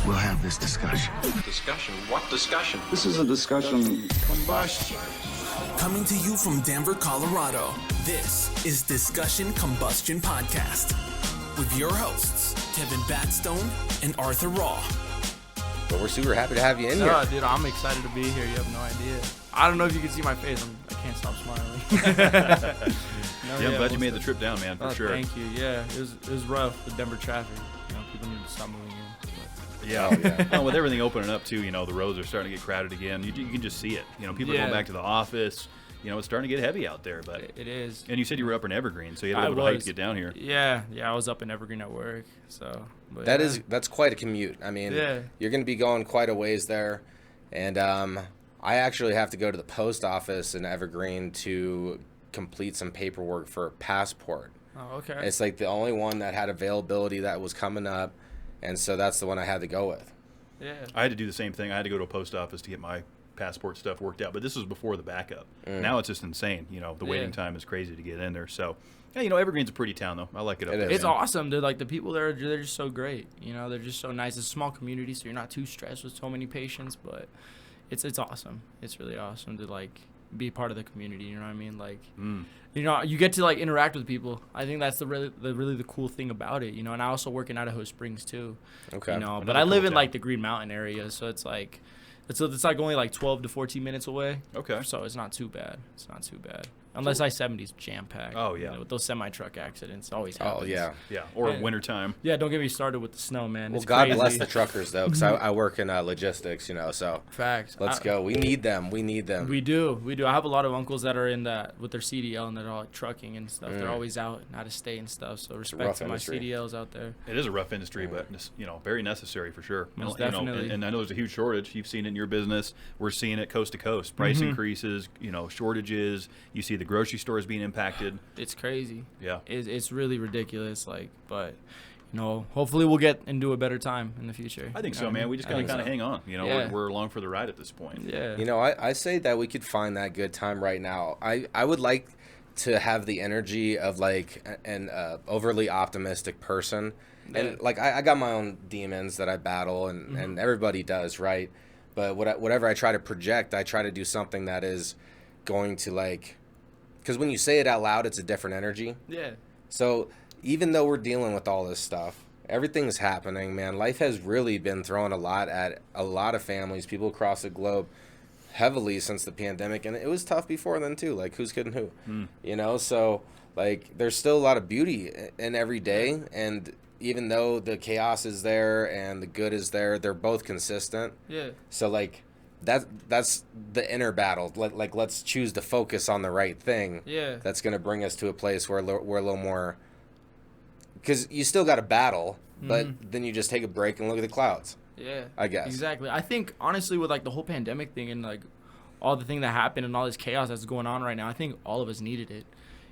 we'll have this discussion. Discussion? What discussion? This is a discussion. Combustion. Coming to you from Denver, Colorado, this is Discussion Combustion Podcast with your hosts, Kevin Batstone and Arthur Raw. But we're super happy to have you in here. No, dude, I'm excited to be here. You have no idea. I don't know if you can see my face. I can't stop smiling. I'm glad you made the trip down, man, for sure. Thank you. Yeah, it was rough, the Denver traffic. You know, people need to stop moving in. Yeah. Well, with everything opening up, too, you know, the roads are starting to get crowded again. You can just see it. You know, people are going back to the office. You know, it's starting to get heavy out there. But it is. And you said you were up in Evergreen, so you had a little hike to get down here. Yeah, I was up in Evergreen at work. So That's quite a commute. I mean, you're going to be going quite a ways there. And I actually have to go to the post office in Evergreen to complete some paperwork for a passport. Oh, okay. It's like the only one that had availability that was coming up, and so that's the one I had to go with. Yeah. I had to do the same thing. I had to go to a post office to get my passport stuff worked out, but this was before the backup. Now it's just insane. You know, the waiting time is crazy to get in there. So, yeah, you know, Evergreen's a pretty town, though. I like it up there. It's awesome, dude. Like, the people there, they're just so great. You know, they're just so nice. It's a small community, so you're not too stressed with so many patients, but it's awesome. It's really awesome to, like, be part of the community, you know what I mean? Like, you know, you get to, like, interact with people. I think that's the really cool thing about it, you know. And I also work in Idaho Springs, too. Okay. You know, but I live in, like, the Green Mountain area, so it's like like only like 12 to 14 minutes away. Okay. So it's not too bad. Unless I-70's jam-packed. Oh, yeah. You know, with those semi-truck accidents, always happens. Oh, yeah. Yeah, or wintertime. Yeah, don't get me started with the snow, man. Well, it's God crazy. bless the truckers, though, because I work in logistics, you know, so. Facts. Let's go. We need them. We do. I have a lot of uncles that are in that with their CDL, and they're all like, trucking and stuff. They're always out and out of state and stuff, so respect to my CDLs out there. It is a rough industry, but, you know, very necessary for sure. Most You definitely. know, and I know there's a huge shortage. You've seen it in your business. We're seeing it coast to coast. Price increases, you know, shortages. You see the grocery stores being impacted. It's crazy. Yeah. It's really ridiculous, like, but, you know, hopefully we'll get into a better time in the future. I think so, man. We just got to kind of hang on. You know, we're along for the ride at this point. Yeah. You know, I say that we could find that good time right now. I would like to have the energy of, like, an overly optimistic person. And, like, I got my own demons that I battle, and everybody does, right? But whatever I try to project, I try to do something that is going to, like, because when you say it out loud, it's a different energy. Yeah. So even though we're dealing with all this stuff, everything's happening, man. Life has really been throwing a lot at a lot of families, people across the globe, heavily since the pandemic. And it was tough before then, too. Like, who's kidding who? You know? So, like, there's still a lot of beauty in every day. And even though the chaos is there and the good is there, they're both consistent. Yeah. So, like, that's the inner battle. Like, let's choose to focus on the right thing. Yeah. That's going to bring us to a place where we're a little more, because you still got to battle, but then you just take a break and look at the clouds. Yeah. I guess. Exactly. I think, honestly, with, like, the whole pandemic thing and, like, all the thing that happened and all this chaos that's going on right now, I think all of us needed it,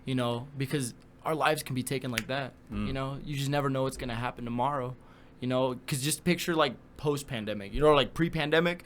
you know, because our lives can be taken like that. You know, you just never know what's going to happen tomorrow, you know, because just picture, like, post-pandemic, you know, like pre-pandemic,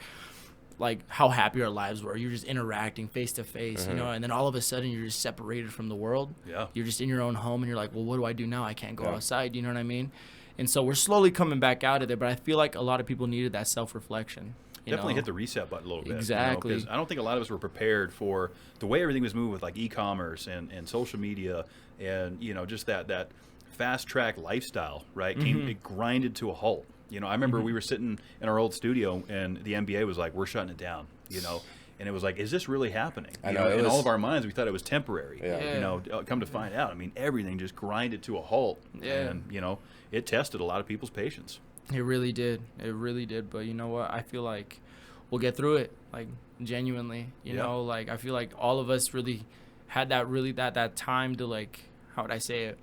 like how happy our lives were. You're just interacting face to face, you know, and then all of a sudden you're just separated from the world. Yeah. You're just in your own home and you're like, well, what do I do now? I can't go outside. You know what I mean? And so we're slowly coming back out of there, but I feel like a lot of people needed that self-reflection. Definitely hit the reset button a little bit. Exactly. You know, 'cause I don't think a lot of us were prepared for the way everything was moving with, like, e-commerce and social media and, you know, just that fast-track lifestyle, right? It grinded to a halt. You know, I remember we were sitting in our old studio, and the NBA was like, we're shutting it down, you know. And it was like, is this really happening? I know. In all of our minds, we thought it was temporary. Yeah. You know, come to find out, I mean, everything just grinded to a halt. Yeah. And, you know, it tested a lot of people's patience. It really did. But you know what? I feel like we'll get through it, like, genuinely. You know, like, I feel like all of us really had that time to, like, how would I say it?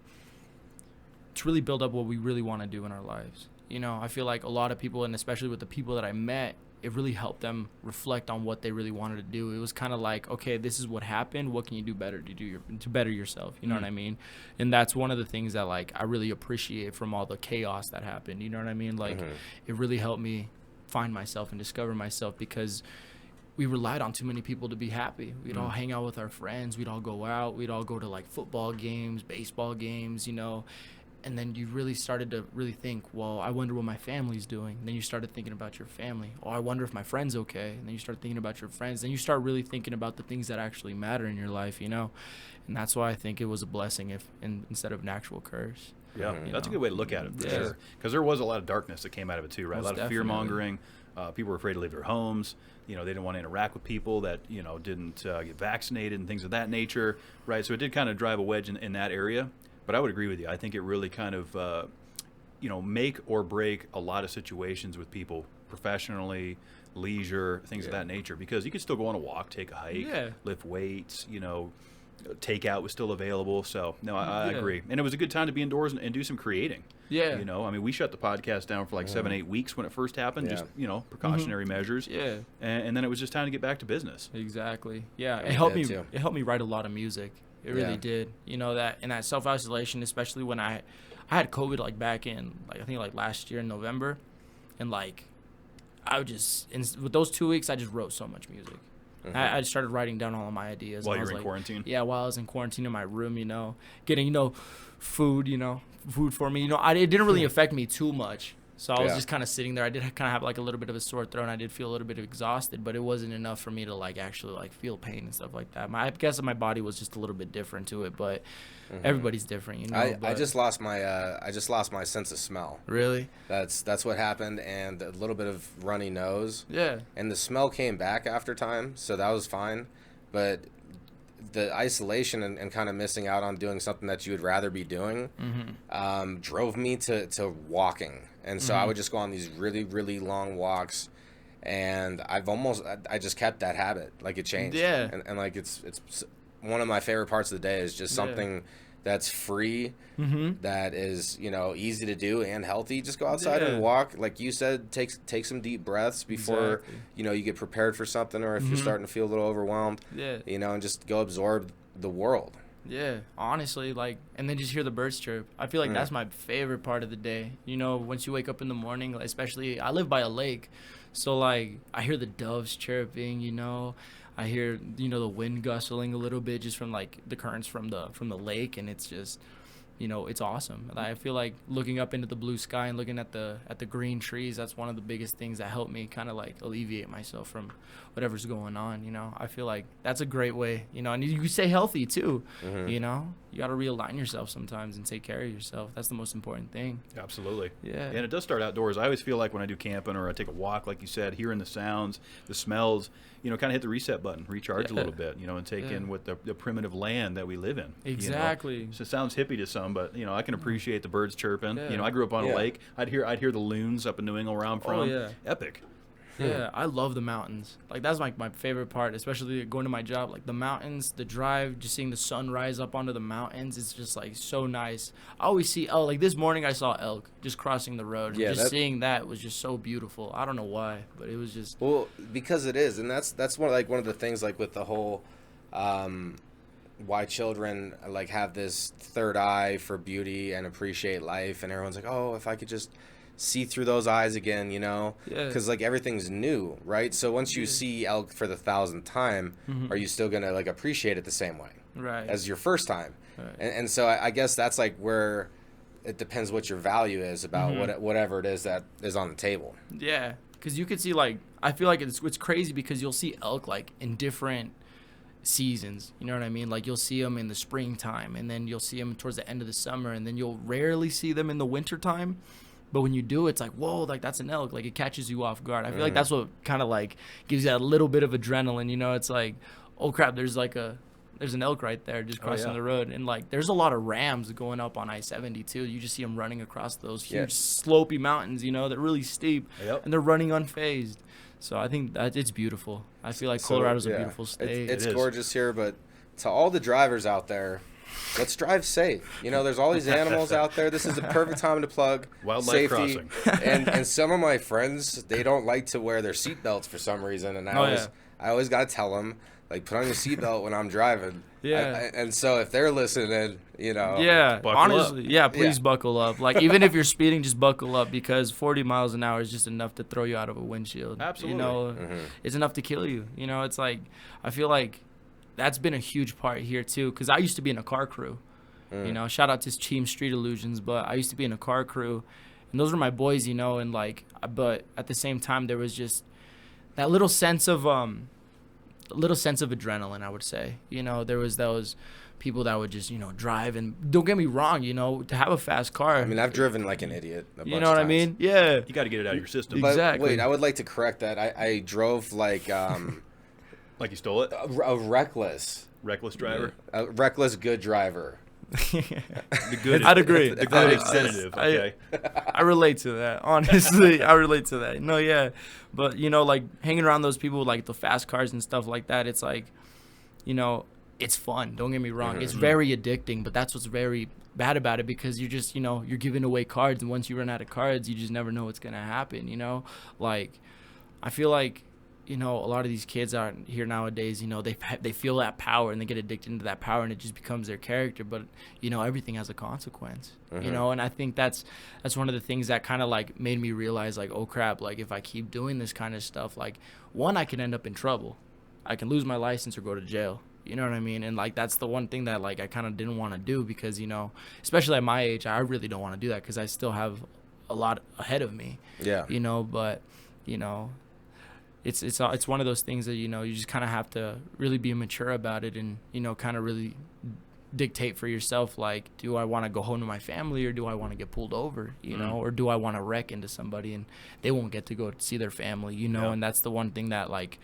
To really build up what we really want to do in our lives. You know, I feel like a lot of people, and especially with the people that I met, it really helped them reflect on what they really wanted to do. It was kind of like, okay, this is what happened. What can you do better to better yourself? You know what I mean? And that's one of the things that, like, I really appreciate from all the chaos that happened. You know what I mean? Like, it really helped me find myself and discover myself, because we relied on too many people to be happy. We'd all hang out with our friends. We'd all go out. We'd all go to, like, football games, baseball games, you know. And then you really started to really think, well, I wonder what my family's doing. And then you started thinking about your family. Oh, I wonder if my friend's okay. And then you start thinking about your friends. Then you start really thinking about the things that actually matter in your life, you know. And that's why I think it was a blessing instead of an actual curse. Yeah, that's a good way to look at it, for Yeah. sure. Because there was a lot of darkness that came out of it, too, right? Most a lot of definitely. fear-mongering. People were afraid to leave their homes. You know, they didn't want to interact with people that, you know, didn't get vaccinated and things of that nature, right? So it did kind of drive a wedge in that area. But I would agree with you. I think it really kind of, you know, make or break a lot of situations with people professionally, leisure, things of that nature. Because you could still go on a walk, take a hike, lift weights, you know, takeout was still available. So, no, I agree. And it was a good time to be indoors and do some creating. Yeah. You know, I mean, we shut the podcast down for like 7-8 weeks when it first happened, just, you know, precautionary measures. Yeah. And then it was just time to get back to business. Exactly. Yeah. Yeah, It helped me me. too. It helped me write a lot of music. It really Yeah. did. You know, that in that self-isolation, especially when I had COVID like back in like I think like last year in November, and like I would just with those 2 weeks I just wrote so much music. I started writing down all of my ideas While and I you was were in like, quarantine? Yeah, while I was in quarantine in my room, you know, getting food, food for me. It didn't really affect me too much. So I was Yeah. just kind of sitting there. I did kind of have like a little bit of a sore throat. And I did feel a little bit exhausted, but it wasn't enough for me to like actually like feel pain and stuff like that. I guess my body was just a little bit different to it, but everybody's different, you know. I but- just lost my sense of smell. Really? That's what happened, and a little bit of runny nose. Yeah. And the smell came back after time, so that was fine. But the isolation and kind of missing out on doing something that you would rather be doing drove me to walking. And so I would just go on these really, really long walks. And I just kept that habit. Like it changed. Yeah. And like it's one of my favorite parts of the day is just something that's free, that is, you know, easy to do and healthy. Just go outside and walk. Like you said, take some deep breaths before, Exactly. you know, you get prepared for something, or if you're starting to feel a little overwhelmed, Yeah. you know, and just go absorb the world. Yeah, honestly, like, and then just hear the birds chirp. I feel like that's my favorite part of the day. You know, once you wake up in the morning, like, especially, I live by a lake, so, like, I hear the doves chirping, you know. I hear, you know, the wind gustling a little bit just from, like, the currents from the lake, and it's just, you know, it's awesome. I feel like looking up into the blue sky and looking at the green trees, that's one of the biggest things that help me kind of, like, alleviate myself from whatever's going on, you know. I feel like that's a great way, you know, and you stay healthy too, you know. You got to realign yourself sometimes and take care of yourself. That's the most important thing. Absolutely. Yeah. And it does start outdoors. I always feel like when I do camping or I take a walk, like you said, hearing the sounds, the smells, you know, kind of hit the reset button, recharge a little bit, you know, and take in what the primitive land that we live in. Exactly. You know? So it sounds hippie to some, but, you know, I can appreciate the birds chirping. Yeah. You know, I grew up on a Yeah. lake. I'd hear the loons up in New England where I'm from. yeah. Epic. Yeah, I love the mountains. Like, that's like my favorite part, especially going to my job. Like, the mountains, the drive, just seeing the sun rise up onto the mountains, it's just, like, so nice. I always see elk. Like, this morning I saw elk just crossing the road. Yeah, just seeing that was just so beautiful. I don't know why, but it was just... Well, because it is, and that's one of the things, like, with the whole why children like have this third eye for beauty and appreciate life, and everyone's like, oh, if I could just see through those eyes again, you know, because like everything's new, right? So once you see elk for the 1,000th time, are you still gonna like appreciate it the same way as your first time? And so I guess that's like where it depends what your value is about whatever it is that is on the table. Yeah, because you could see, like, I feel like it's crazy because you'll see elk like in different seasons, you know what I mean? Like, you'll see them in the springtime, and then you'll see them towards the end of the summer, and then you'll rarely see them in the wintertime. But when you do, it's like, whoa, like, that's an elk. Like, it catches you off guard. I feel like that's what kind of, like, gives you that little bit of adrenaline, you know? It's like, oh, crap, there's an elk right there just crossing the road. And, like, there's a lot of rams going up on I-70, too. You just see them running across those huge slopey mountains, you know, they're really steep. And they're running unfazed. So I think that it's beautiful. I feel like Colorado's a beautiful state. It's gorgeous here, but to all the drivers out there, let's drive safe. You know, there's all these animals out there. This is the perfect time to plug Wildlife safety. crossing. And some of my friends, they don't like to wear their seatbelts for some reason, and I always got to tell them, like, put on your seatbelt when I'm driving. And so if they're listening, you know. Buckle honestly, up. please buckle up. Like, even if you're speeding, just buckle up, because 40 miles an hour is just enough to throw you out of a windshield. Absolutely. You know, it's enough to kill you. You know, it's like, I feel like that's been a huge part here too, because I used to be in a car crew. You know, shout out to Team Street Illusions, but I used to be in a car crew, and those were my boys, you know, and like, but at the same time, there was just that little sense of adrenaline, I would say. You know, there was those people that would just, you know, drive, and don't get me wrong, you know, to have a fast car. I mean, I've driven like an idiot a bunch you know what of I times. mean? Yeah. You got to get it out of your system. But Exactly. wait, I would like to correct that. I drove like Like you stole it? a reckless Reckless good driver. The good. I'd agree. The good extentative. Okay. I relate to that, honestly. I relate to that. No, yeah. But, you know, like, hanging around those people with, like, the fast cars and stuff like that, it's like, you know, it's fun. Don't get me wrong. It's very addicting, but that's what's very bad about it, because you're just, you know, you're giving away cards, and once you run out of cards, you just never know what's going to happen, you know? Like, I feel like, you know, a lot of these kids out here nowadays, you know, they feel that power, and they get addicted to that power, and it just becomes their character. But, you know, everything has a consequence, you know, and I think that's one of the things that kind of like made me realize, like, oh crap, like, if I keep doing this kind of stuff, like, one, I can end up in trouble. I can lose my license or go to jail. You know what I mean? And, like, that's the one thing that, like, I kind of didn't want to do, because, you know, especially at my age, I really don't want to do that, because I still have a lot ahead of me. Yeah. You know, but, you know, it's one of those things that, you know, you just kind of have to really be mature about it, and, you know, kind of really dictate for yourself, like, do I want to go home to my family, or do I want to get pulled over, you know, or do I want to wreck into somebody and they won't get to go see their family, you know? And that's the one thing that, like,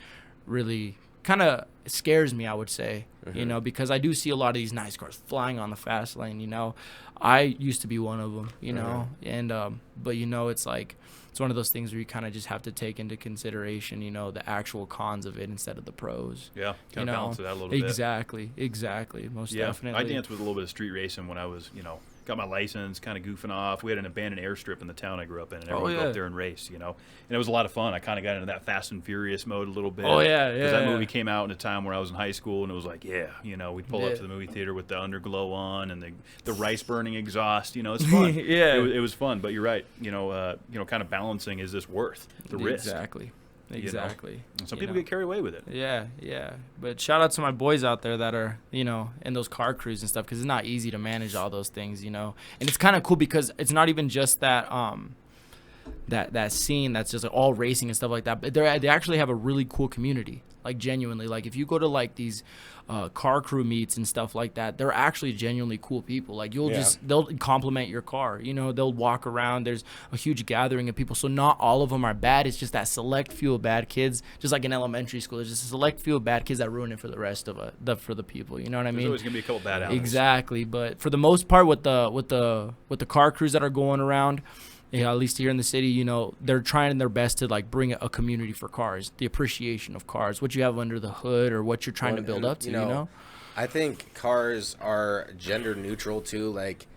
really kind of scares me, I would say, you know, because I do see a lot of these nice cars flying on the fast lane, you know. I used to be one of them, you know, and but, you know, it's like, it's one of those things where you kind of just have to take into consideration, you know, the actual cons of it instead of the pros. Yeah, kind of balance it out a little bit. Exactly, most definitely. I danced with a little bit of street racing when I was, you know, got my license, kind of goofing off. We had an abandoned airstrip in the town I grew up in, and everyone would go up there and race, you know. And it was a lot of fun. I kind of got into that Fast and Furious mode a little bit. Oh, yeah. Because that movie came out in a time where I was in high school, and it was like, you know, we'd pull up to the movie theater with the underglow on and the rice burning exhaust. You know, it's fun. It was fun. But you're right. You know, kind of balancing, is this worth the risk? Exactly. You know? And some people get carried away with it. Yeah. But shout out to my boys out there that are, you know, in those car crews and stuff, because it's not easy to manage all those things, you know. And it's kind of cool, because it's not even just that that scene that's just like all racing and stuff like that, but they actually have a really cool community. Like, genuinely, like, if you go to, like, these car crew meets and stuff like that, they're actually genuinely cool people. Like, they'll compliment your car, you know, they'll walk around. There's a huge gathering of people, so not all of them are bad. It's just that select few of bad kids, just like in elementary school. There's just a select few of bad kids that ruin it for the rest of for the people, you know what I mean? There's always gonna be a couple bad apples. Exactly. But for the most part, with the car crews that are going around, you know, at least here in the city, you know, they're trying their best to, like, bring a community for cars, the appreciation of cars, what you have under the hood, or what you're trying to build up to, you know? I think cars are gender neutral too. Like,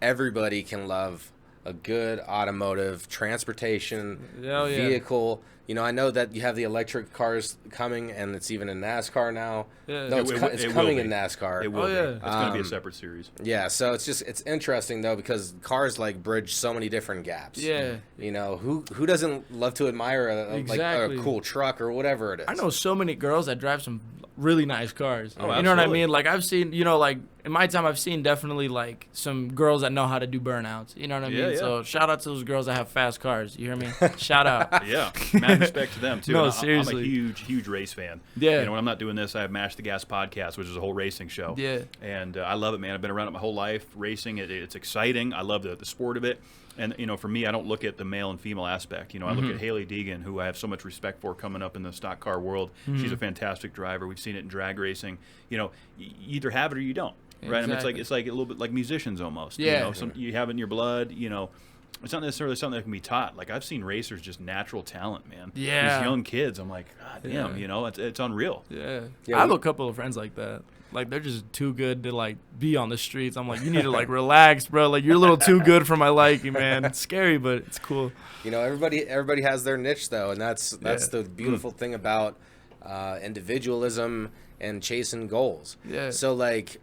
everybody can love a good automotive transportation vehicle. You know, I know that you have the electric cars coming, and it's even in NASCAR now. No, it's coming in NASCAR. It will be. It's going to be a separate series. Yeah, so it's interesting, though, because cars, like, bridge so many different gaps. Yeah. You know, who doesn't love to admire a cool truck or whatever it is? I know so many girls that drive some really nice cars. Oh, you know what I mean? Like, I've seen, you know, like, in my time, I've seen definitely, like, some girls that know how to do burnouts. You know what I mean? Yeah. So shout out to those girls that have fast cars. You hear me? Shout out. Yeah. Mad respect to them, too. No, and seriously. I'm a huge race fan. Yeah. You know, when I'm not doing this, I have Mash the Gas podcast, which is a whole racing show. Yeah. And I love it, man. I've been around it my whole life. Racing, it's exciting. I love the sport of it. And, you know, for me, I don't look at the male and female aspect. You know, I look at Haley Deegan, who I have so much respect for coming up in the stock car world. She's a fantastic driver. We've seen it in drag racing. You know, you either have it or you don't. Right? Exactly. I mean, it's like a little bit like musicians almost. Yeah. You know, you have it in your blood, you know. It's not necessarily something that can be taught. Like, I've seen racers just natural talent, man. Yeah. These young kids, I'm like, God damn, you know, it's unreal. Yeah. I have a couple of friends like that. Like, they're just too good to, like, be on the streets. I'm like, you need to, like, relax, bro. Like, you're a little too good for my liking, man. It's scary, but it's cool. You know, everybody has their niche, though, and that's the beautiful thing about individualism and chasing goals. Yeah. So, like,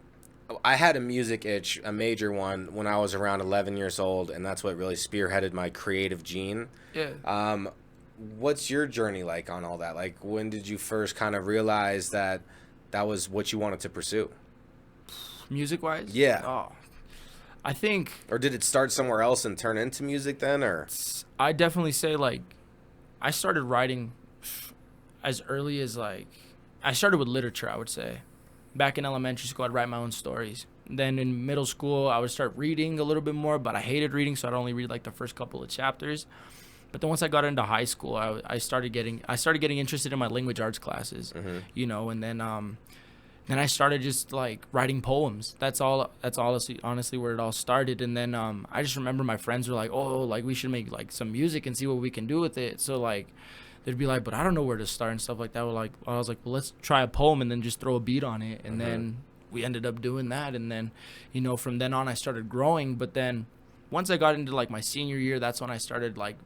I had a music itch, a major one, when I was around 11 years old, and that's what really spearheaded my creative gene. Yeah. What's your journey like on all that? Like, when did you first kind of realize that was what you wanted to pursue? Music-wise? Yeah. Oh, I think Or did it start somewhere else and turn into music then, or? I definitely say, like, I started writing as early as, like, I started with literature, I would say. Back in elementary school, I'd write my own stories. Then in middle school, I would start reading a little bit more, but I hated reading, so I'd only read, like, the first couple of chapters. But then once I got into high school, I started getting interested in my language arts classes, you know, and then I started just like writing poems. That's honestly where it all started. And then I just remember my friends were like, oh, like we should make like some music and see what we can do with it. So like they'd be like, but I don't know where to start and stuff like that. I was like, well, let's try a poem and then just throw a beat on it. And then we ended up doing that. And then, you know, from then on I started growing. But then once I got into like my senior year, that's when I started like,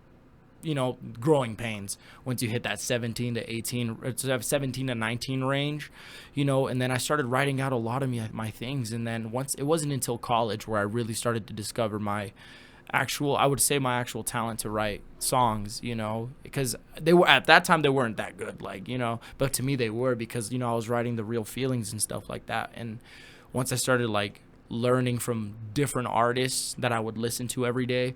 you know, growing pains once you hit that 17 to 19 range, you know, and then I started writing out a lot of my things. And then once it wasn't until college where I really started to discover my actual talent to write songs, you know, because they were at that time, they weren't that good, like, you know, but to me they were, because, you know, I was writing the real feelings and stuff like that. And once I started like learning from different artists that I would listen to every day,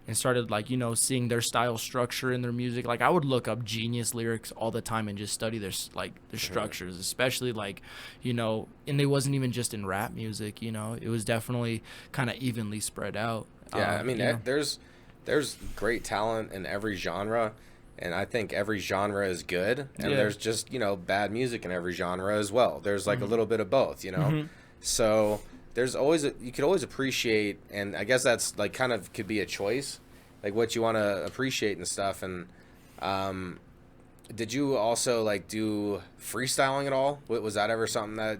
and started like, you know, seeing their style structure in their music. Like I would look up Genius lyrics all the time and just study their structures, especially like, you know, and it wasn't even just in rap music, you know, it was definitely kind of evenly spread out. Yeah, I mean, there's great talent in every genre, and I think every genre is good, and there's just, you know, bad music in every genre as well. There's like a little bit of both, you know. So there's always you could always appreciate, and I guess that's like kind of could be a choice, like what you want to appreciate and stuff. And did you also like do freestyling at all? Was that ever something that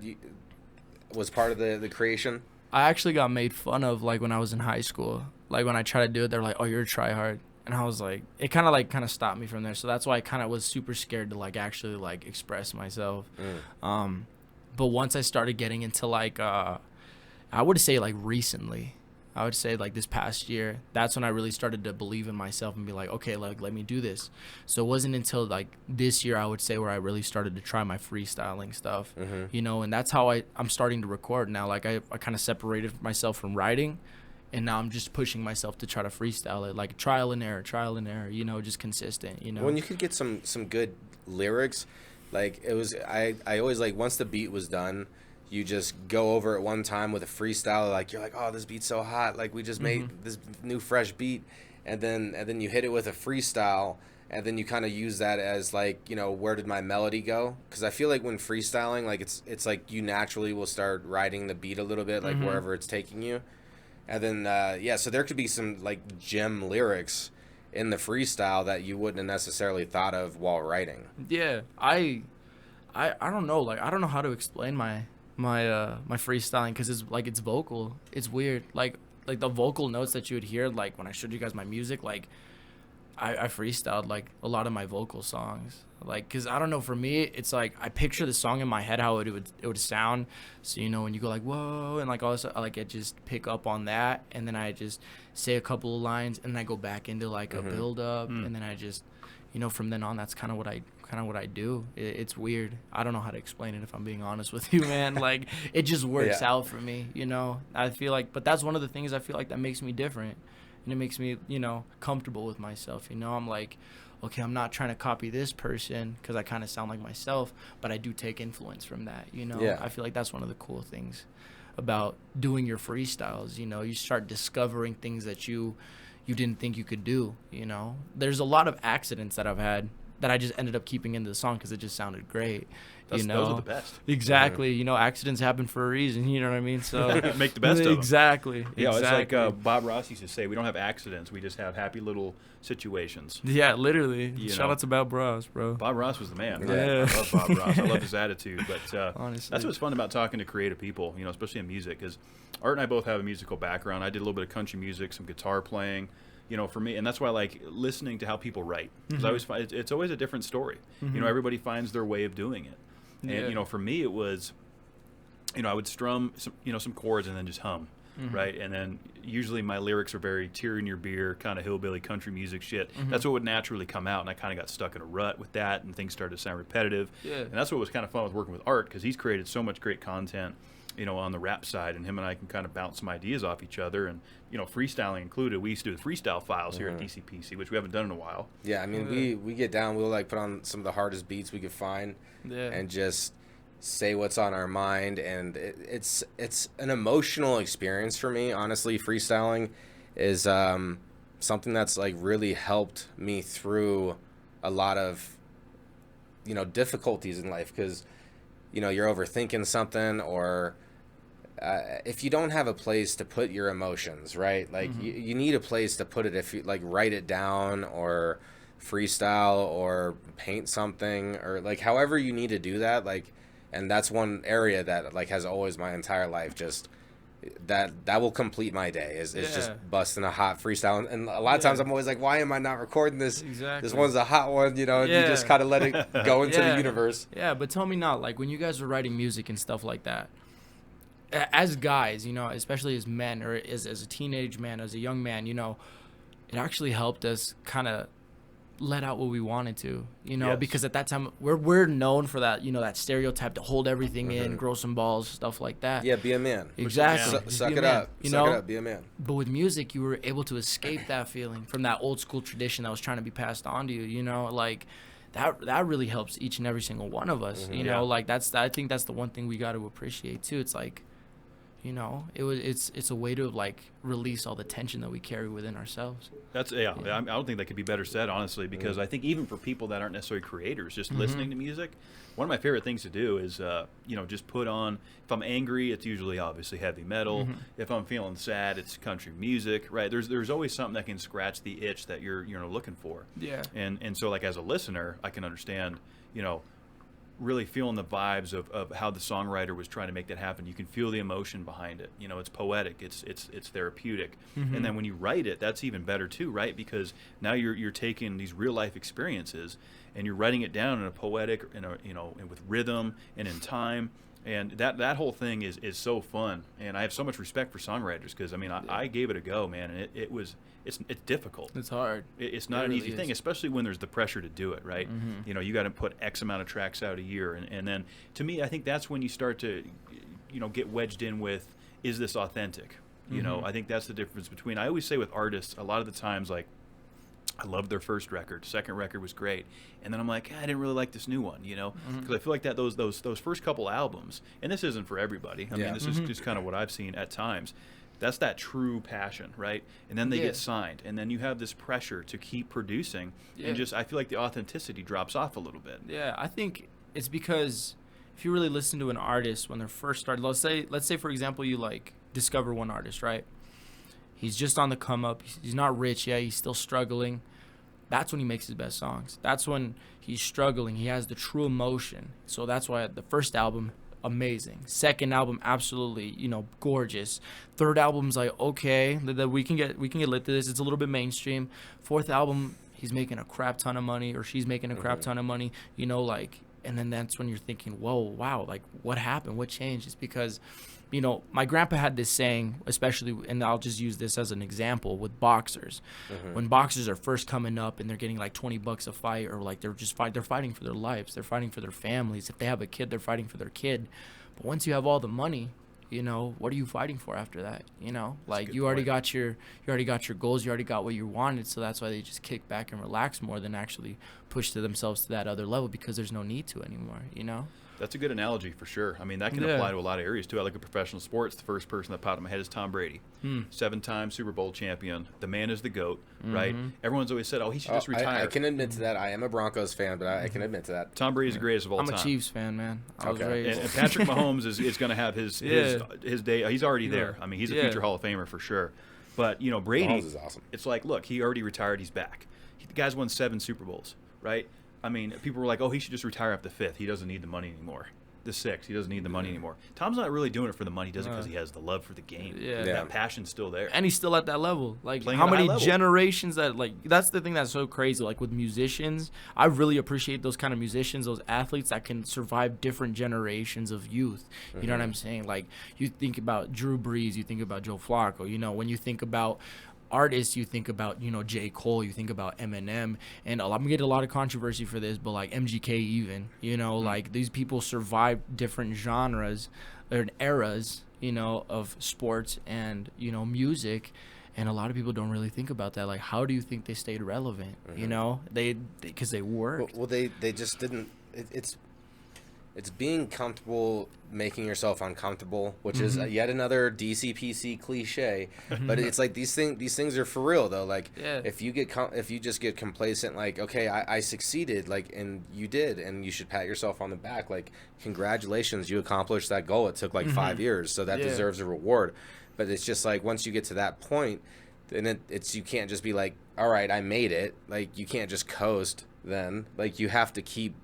was part of the creation? I actually got made fun of like when I was in high school. Like when I tried to do it, they're like, "Oh, you're a tryhard," and I was like, it kind of stopped me from there. So that's why I kind of was super scared to like actually like express myself. But once I started getting into like I would say like recently, I would say like this past year, that's when I really started to believe in myself and be like, okay, like let me do this. So it wasn't until like this year, I would say, where I really started to try my freestyling stuff, you know, and that's how I'm starting to record now. Like I kind of separated myself from writing, and now I'm just pushing myself to try to freestyle it, like trial and error, you know, just consistent, you know. When you could get some good lyrics, like it was, I always like once the beat was done, you just go over it one time with a freestyle, like you're like, oh, this beat's so hot, like we just made this new fresh beat, and then you hit it with a freestyle, and then you kind of use that as like, you know, where did my melody go? Because I feel like when freestyling, like it's like you naturally will start riding the beat a little bit, like wherever it's taking you, and then so there could be some like gem lyrics in the freestyle that you wouldn't have necessarily thought of while writing. Yeah, I don't know, like I don't know how to explain my freestyling, because it's vocal. It's weird, like the vocal notes that you would hear, like when I showed you guys my music, like I freestyled like a lot of my vocal songs, like because I don't know, for me it's like I picture the song in my head how it would sound. So, you know, when you go like whoa and like all this, like I just pick up on that, and then I just say a couple of lines, and then I go back into like a build up, and then I just, you know, from then on, that's kind of what I do. It's weird. I don't know how to explain it, if I'm being honest with you, man. Like it just works out for me, you know. I feel like, but that's one of the things I feel like that makes me different, and it makes me, you know, comfortable with myself, you know. I'm like, okay, I'm not trying to copy this person because I kind of sound like myself, but I do take influence from that, you know. I feel like that's one of the cool things about doing your freestyles, you know. You start discovering things that you didn't think you could do, you know. There's a lot of accidents that I've had that I just ended up keeping into the song because it just sounded great. You know? Those are the best. Exactly. You know, accidents happen for a reason. You know what I mean? So make the best of them. Exactly. Yeah, it's like Bob Ross used to say, we don't have accidents. We just have happy little situations. Yeah, literally. Shout out to Bob Ross, bro. Bob Ross was the man. Yeah. I love Bob Ross. I love his attitude. But honestly, that's what's fun about talking to creative people, you know, especially in music, because Art and I both have a musical background. I did a little bit of country music, some guitar playing. You know, for me, and that's why I like listening to how people write. Because I always find it's always a different story. You know, everybody finds their way of doing it. And, you know, for me, it was, you know, I would strum some chords and then just hum, right? And then usually my lyrics are very tear in your beer, kind of hillbilly country music shit. That's what would naturally come out, and I kind of got stuck in a rut with that, and things started to sound repetitive. And that's what was kind of fun with working with Art, because he's created so much great content on the rap side, and him and I can kind of bounce some ideas off each other, and freestyling included. We used to do the freestyle files here at DCPC, which we haven't done in a while. Yeah, I mean, we get down, we'll like put on some of the hardest beats we could find, and just say what's on our mind, and it's an emotional experience for me. Honestly, freestyling is something that's like really helped me through a lot of difficulties in life, because you're overthinking something, or if you don't have a place to put your emotions, right? Like you need a place to put it. If you like write it down, or freestyle, or paint something, or like however you need to do that, like, and that's one area that like has always my entire life just that will complete my day is just busting a hot freestyle. And a lot of times I'm always like, why am I not recording this? Exactly. This one's a hot one, and you just kind of let it go into the universe. Yeah, but tell me now, like when you guys were writing music and stuff like that, as guys, especially as men, or as a teenage man, as a young man, it actually helped us kind of let out what we wanted to, because at that time we're known for that, that stereotype to hold everything in, grow some balls, stuff like that. Yeah, be a man. Exactly. Suck it up. Suck it up. Be a man. But with music, you were able to escape that feeling from that old school tradition that was trying to be passed on to you. Like that really helps each and every single one of us. Like I think that's the one thing we got to appreciate too. It's like, it's a way to like release all the tension that we carry within ourselves. That's I don't think that could be better said, honestly, because I think even for people that aren't necessarily creators, just listening to music, one of my favorite things to do is just put on, if I'm angry, it's usually obviously heavy metal. If I'm feeling sad, it's country music, right? There's always something that can scratch the itch that you're looking for. Yeah. And so like as a listener, I can understand, really feeling the vibes of how the songwriter was trying to make that happen. You can feel the emotion behind it. It's poetic. It's therapeutic. And then when you write it, that's even better too, right? Because now you're taking these real life experiences and you're writing it down in a poetic, and with rhythm and in time. And that whole thing is so fun. And I have so much respect for songwriters, because I gave it a go, man, and it's difficult. It's hard. It's not an easy thing, especially when there's the pressure to do it, right? You got to put X amount of tracks out a year, and then to me, I think that's when you start to get wedged in with, is this authentic? I think that's the difference between, I always say with artists, a lot of the times, like, I loved their first record. Second record was great, and then I'm like, I didn't really like this new one, because I feel like that those first couple albums, and this isn't for everybody. I mean, this is just kind of what I've seen at times. That's that true passion, right? And then they get signed, and then you have this pressure to keep producing, and just I feel like the authenticity drops off a little bit. Yeah, I think it's because if you really listen to an artist when they're first started, let's say for example, you like discover one artist, right? He's just on the come up. He's not rich yet. He's still struggling. That's when he makes his best songs. That's when he's struggling. He has the true emotion. So that's why the first album, amazing. Second album, absolutely, gorgeous. Third album's like, okay, that we can get lit to this. It's a little bit mainstream. Fourth album, he's making a crap ton of money, or she's making a crap ton of money. And then that's when you're thinking, whoa, wow, like what happened? What changed? It's because my grandpa had this saying, especially, and I'll just use this as an example with boxers. When boxers are first coming up and they're getting like $20 a fight, or like they're fighting for their lives, they're fighting for their families. If they have a kid, they're fighting for their kid. But once you have all the money, what are you fighting for after that? Like you already got your goals, you already got what you wanted. So that's why they just kick back and relax more than actually push to themselves to that other level, because there's no need to anymore. That's a good analogy for sure. I mean, that can apply to a lot of areas too. I look at professional sports. The first person that popped in my head is Tom Brady, 7-time Super Bowl champion. The man is the GOAT, right? Everyone's always said, "Oh, he should just retire." I can admit to that. I am a Broncos fan, but I can admit to that. Tom Brady's the greatest of all time. I'm a Chiefs fan, man. I was raised. And Patrick Mahomes is going to have his day. He's already there. I mean, he's a future Hall of Famer for sure. But Brady, Mahomes is awesome. It's like, look, he already retired. He's back. The guy's won 7 Super Bowls, right? I mean, people were like, "Oh, he should just retire after the 5th. He doesn't need the money anymore." The 6th, he doesn't need the money anymore. Tom's not really doing it for the money. He does it because he has the love for the game. That passion's still there, and he's still at that level. Like, playing how many generations that, like, that's the thing that's so crazy. Like with musicians, I really appreciate those kind of musicians, those athletes that can survive different generations of youth. You know what I'm saying? Like, you think about Drew Brees, you think about Joe Flacco. When you think about artists, you think about, J. Cole, you think about Eminem, and I'm gonna get a lot of controversy for this, but like MGK even, like these people survived different genres or eras, of sports and, music. And a lot of people don't really think about that. Like, how do you think they stayed relevant? Because they worked. Well, they just didn't. It's being comfortable making yourself uncomfortable, which is yet another DCPC cliche. But it's like these things are for real though. Like if you just get complacent, like, okay, I succeeded, like, and you did, and you should pat yourself on the back, like, congratulations, you accomplished that goal. It took like 5 years, so that deserves a reward. But it's just like once you get to that point, then it's you can't just be like, all right, I made it. Like, you can't just coast then. Like, you have to keep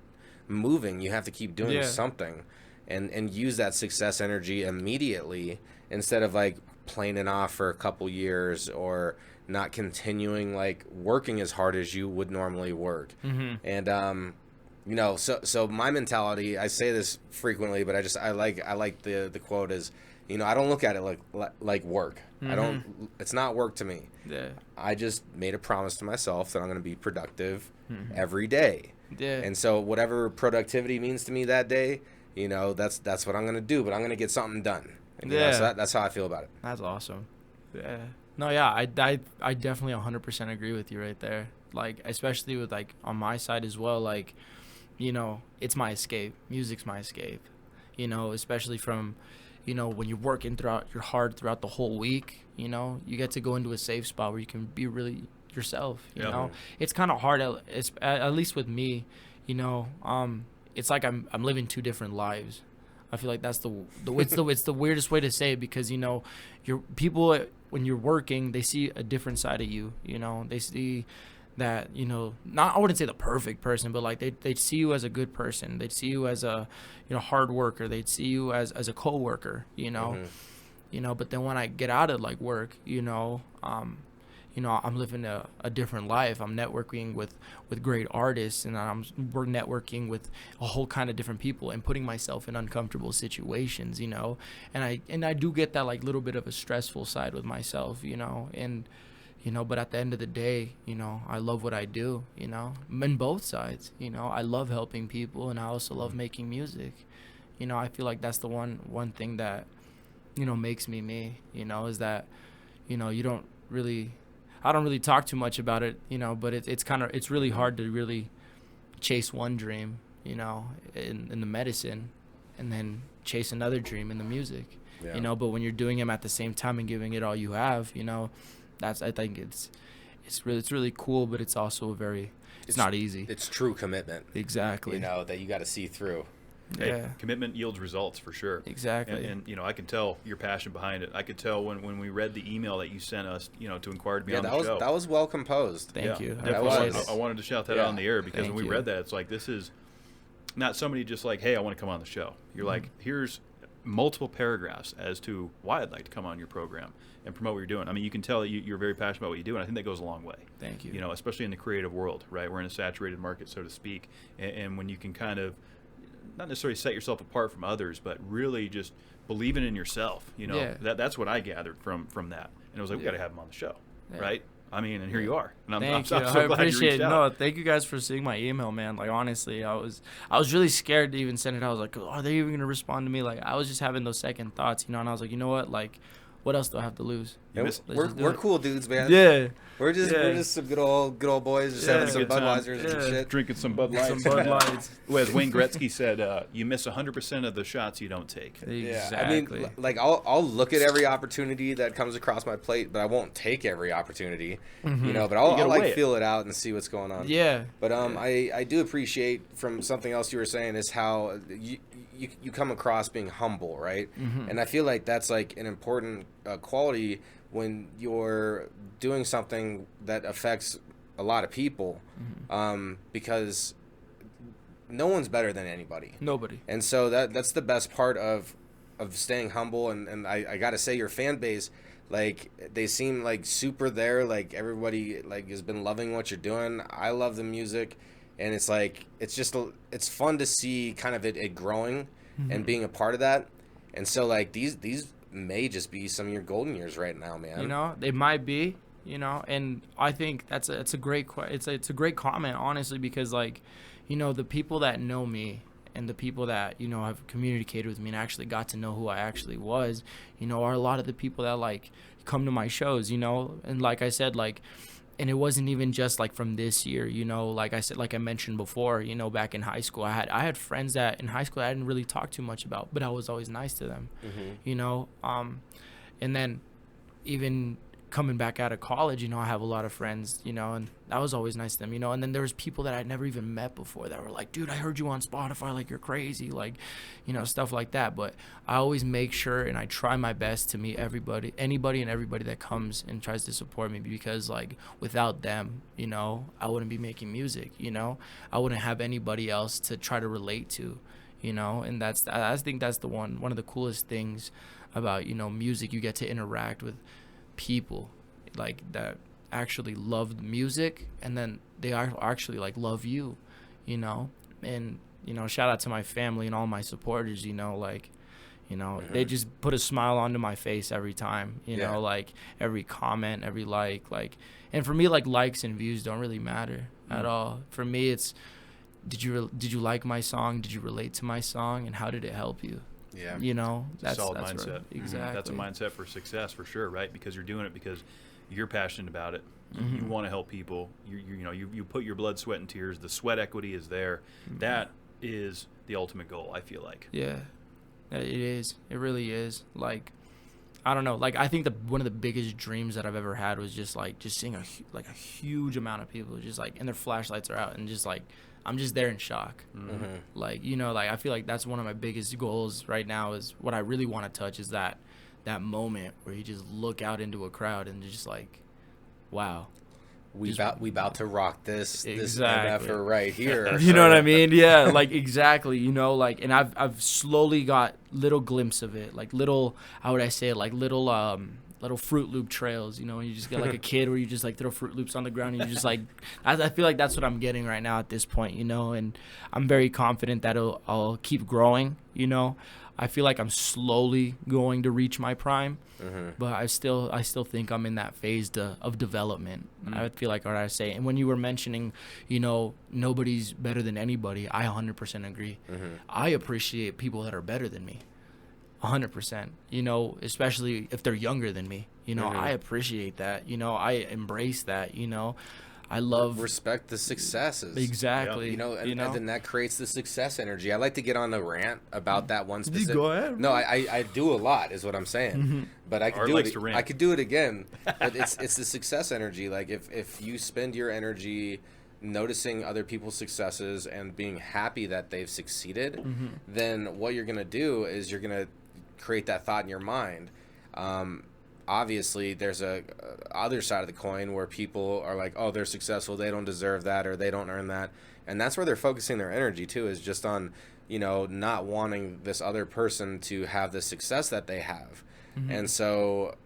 moving, you have to keep doing something and use that success energy immediately instead of like playing it off for a couple years or not continuing like working as hard as you would normally work. And so my mentality, I say this frequently, but I like the quote is, I don't look at it like work. It's not work to me. I just made a promise to myself that I'm going to be productive every day. And so whatever productivity means to me that day, that's what I'm going to do, but I'm going to get something done. And, so that's how I feel about it. That's awesome. Yeah. No, yeah, I definitely 100% agree with you right there. Like, especially with, like, on my side as well, like, it's my escape. Music's my escape, especially from, when you're working hard throughout the whole week, you get to go into a safe spot where you can be really yourself. It's kind of hard, at least with me, it's like I'm living two different lives. I feel like that's it's the weirdest way to say it, because your people, when you're working, they see a different side of you. They see that, not, I wouldn't say the perfect person, but like they'd see you as a good person. They'd see you as a hard worker. They'd see you as a co-worker. But then when I get out of like work, I'm living a different life. I'm networking with great artists, and we're networking with a whole kind of different people and putting myself in uncomfortable situations, and I do get that like little bit of a stressful side with myself, but at the end of the day, I love what I do, in both sides. I love helping people, and I also love making music. I feel like that's the one thing that, makes me me, is that, I don't really talk too much about it, but it's really hard to really chase one dream, in the medicine, and then chase another dream in the music, but when you're doing them at the same time and giving it all you have, I think it's really cool, but it's also it's not easy. It's true commitment. Exactly. That you got to see through. Hey, commitment yields results for sure. Exactly. And I can tell your passion behind it. I could tell when we read the email that you sent us, to inquire to be on the show. That was well composed. Thank you. I wanted to shout that out on the air, because when we read that, it's like, this is not somebody just like, hey, I want to come on the show. You're like, here's multiple paragraphs as to why I'd like to come on your program and promote what you're doing. I mean, you can tell that you're very passionate about what you do, and I think that goes a long way. Thank you. Especially in the creative world, right? We're in a saturated market, so to speak, and when you can kind of not necessarily set yourself apart from others, but really just believing in yourself. That's what I gathered from that. And I was like, we got to have him on the show, right? I mean, and here you are. And I'm so glad I appreciate you reached out. No, thank you guys for seeing my email, man. Like, honestly, I was really scared to even send it. I was like, are they even gonna respond to me? Like, I was just having those second thoughts, and I was like, you know what? Like, what else do I have to lose? We're cool dudes, man. Yeah. We're just some good old boys, just having some Budweisers and shit. Drinking some Bud Lights. Some Bud Lights. Well, as Wayne Gretzky said, you miss 100% of the shots you don't take. Exactly. I mean, like, I'll look at every opportunity that comes across my plate, but I won't take every opportunity. But I'll like feel it out and see what's going on. Yeah. But I do appreciate, from something else you were saying, is how you come across being humble, right? And I feel like that's like an important quality when you're doing something that affects a lot of people, because no one's better than anybody. Nobody. And so that's the best part of staying humble. And I gotta say, your fan base, like, they seem like super there. Like, everybody like has been loving what you're doing. I love the music, and it's like it's fun to see kind of it growing and being a part of that. And so like these may just be some of your golden years right now, man. They might be, you know. And I think it's a great comment, honestly, because like, you know, the people that know me and the people that, you know, have communicated with me and actually got to know who I actually was, you know, are a lot of the people that like come to my shows, you know. And like I said, like, and it wasn't even just like from this year, you know, like I said, like I mentioned before, you know, back in high school, I had friends that in high school I didn't really talk too much about, but I was always nice to them, you know. And then even coming back out of college, you know, I have a lot of friends, you know, and I was always nice to them, you know. And then there was people that I'd never even met before that were like, dude, I heard you on Spotify, like you're crazy, like, you know, stuff like that. But I always make sure and I try my best to meet anybody and everybody that comes and tries to support me, because like without them, you know, I wouldn't be making music, you know. I wouldn't have anybody else to try to relate to, you know. And I think that's the one of the coolest things about, you know, music. You get to interact with people like that actually love the music, and then they are actually like love you, you know. And, you know, shout out to my family and all my supporters, you know, like, you know, they just put a smile onto my face every time, you know, like every comment, every like, and for me, like likes and views don't really matter at all. For me, it's did you like my song, did you relate to my song, and how did it help you? Yeah, you know, that's solid mindset. Right. Exactly. That's a mindset for success for sure, right? Because you're doing it because you're passionate about it. You want to help people. You put your blood, sweat, and tears. The sweat equity is there. That is the ultimate goal, I feel like. Yeah, it is. It really is. Like, I don't know. Like, I think one of the biggest dreams that I've ever had was just seeing a huge amount of people just like, and their flashlights are out, and just like, I'm just there in shock. Like, you know, like I feel like that's one of my biggest goals right now, is what I really want to touch is that moment where you just look out into a crowd and just like, wow. We about to rock this exactly. MFer right here. You know what I mean? Yeah, like exactly. You know, like, and I've slowly got little glimpse of it, like little, how would I say it, like little Fruit Loop trails, you know, and you just get like a kid where you just like throw Fruit Loops on the ground and you just like, I feel like that's what I'm getting right now at this point, you know. And I'm very confident that I'll keep growing, you know. I feel like I'm slowly going to reach my prime, but I still think I'm in that phase of development. I feel like, what I say, and when you were mentioning, you know, nobody's better than anybody, I 100% agree. I appreciate people that are better than me. 100%, you know, especially if they're younger than me, you know. I appreciate that, you know. I embrace that, you know. I love respect the successes. Exactly. You know, and then that creates the success energy. I like to get on a rant about that one specific. Go ahead. No, I do a lot, is what I'm saying. But I could do it. I could do it again. But it's the success energy. Like if you spend your energy noticing other people's successes and being happy that they've succeeded, then what you're gonna do is you're gonna create that thought in your mind. Obviously there's a other side of the coin where people are like, oh, they're successful, they don't deserve that, or they don't earn that, and that's where they're focusing their energy too, is just on, you know, not wanting this other person to have the success that they have. And so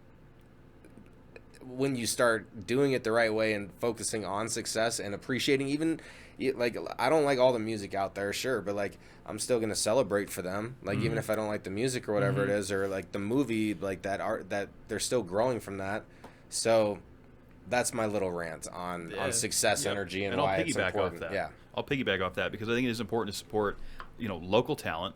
when you start doing it the right way and focusing on success and appreciating, even like, I don't like all the music out there, sure, but like, I'm still gonna celebrate for them, like even if I don't like the music or whatever it is, or like the movie, like that art, that they're still growing from that. So that's my little rant on success energy and why it's important. I'll piggyback off that, because I think it is important to support, you know, local talent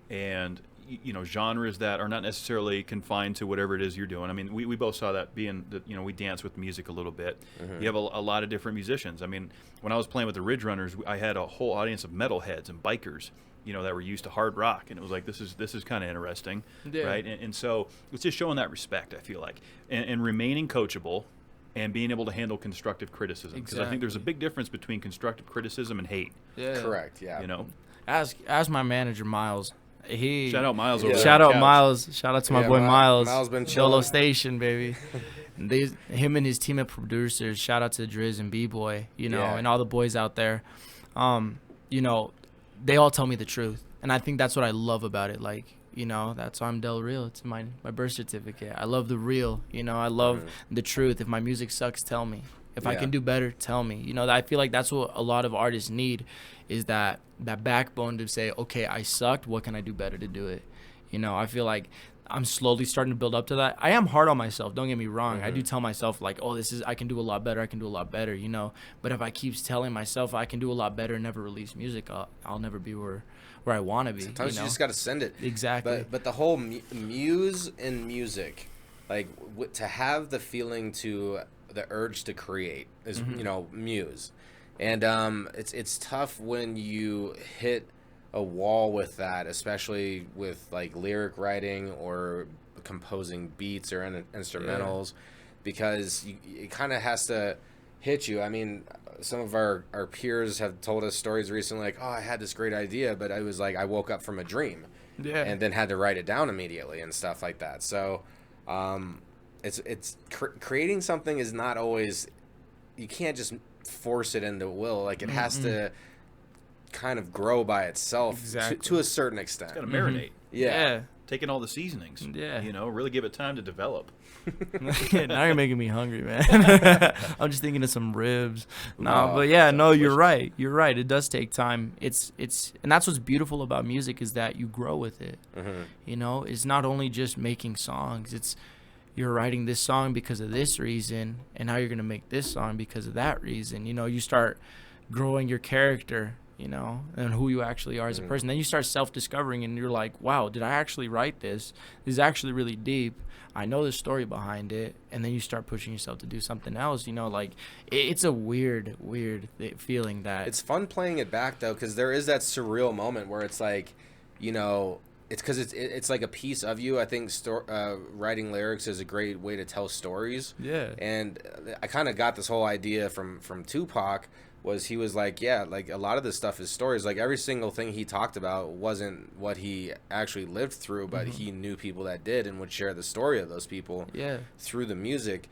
and, you know, genres that are not necessarily confined to whatever it is you're doing. I mean, we both saw that, being that, you know, we dance with music a little bit. You have a lot of different musicians. I mean, when I was playing with the Ridge Runners, I had a whole audience of metalheads and bikers, you know, that were used to hard rock, and it was like, this is kind of interesting, right? And so it's just showing that respect, I feel like, and remaining coachable and being able to handle constructive criticism, because I think there's a big difference between constructive criticism and hate. Correct. You know, ask my manager Miles. Shout out Miles over there. Shout out Miles. Shout out to my boy Miles. Miles been Dolo Station, baby. Him and his team of producers. Shout out to Driz and B-Boy, you know, and all the boys out there. You know, they all tell me the truth, and I think that's what I love about it. Like, you know, that's why I'm Del Real. It's my birth certificate. I love the real. You know, I love the truth. If my music sucks, tell me. If I can do better, tell me. You know, I feel like that's what a lot of artists need, is that backbone to say, okay, I sucked. What can I do better to do it? You know, I feel like I'm slowly starting to build up to that. I am hard on myself. Don't get me wrong. I do tell myself like, oh, I can do a lot better. I can do a lot better, you know. But if I keep telling myself I can do a lot better and never release music, I'll never be where I want to be. Sometimes you you know? just got to send it. Exactly. But the whole muse in music, like to have the feeling to the urge to create is, you know, muse. And it's tough when you hit a wall with that, especially with like lyric writing or composing beats or instrumentals, because it kind of has to hit you. I mean, some of our peers have told us stories recently like, oh, I had this great idea, but I was like, I woke up from a dream and then had to write it down immediately and stuff like that. So creating something is not always, you can't just force it into will. Like it has to kind of grow by itself to a certain extent. It's got to marinate. Yeah. Taking all the seasonings. Yeah. You know, really give it time to develop. Now you're making me hungry, man. I'm just thinking of some ribs. But yeah, no, you're right. You're right. It does take time. It's and that's what's beautiful about music is that you grow with it. You know, it's not only just making songs. It's you're writing this song because of this reason, and now you're gonna make this song because of that reason. You know, you start growing your character, you know, and who you actually are as a person. Then you start self-discovering, and you're like, wow, did I actually write this? This is actually really deep. I know the story behind it. And then you start pushing yourself to do something else, you know, like it's a weird feeling that. It's fun playing it back though, because there is that surreal moment where it's like, you know, it's because it's like a piece of you. I think writing lyrics is a great way to tell stories. Yeah. And I kind of got this whole idea from Tupac. Was he was like, yeah, like a lot of this stuff is stories. Like every single thing he talked about wasn't what he actually lived through, but he knew people that did and would share the story of those people through the music.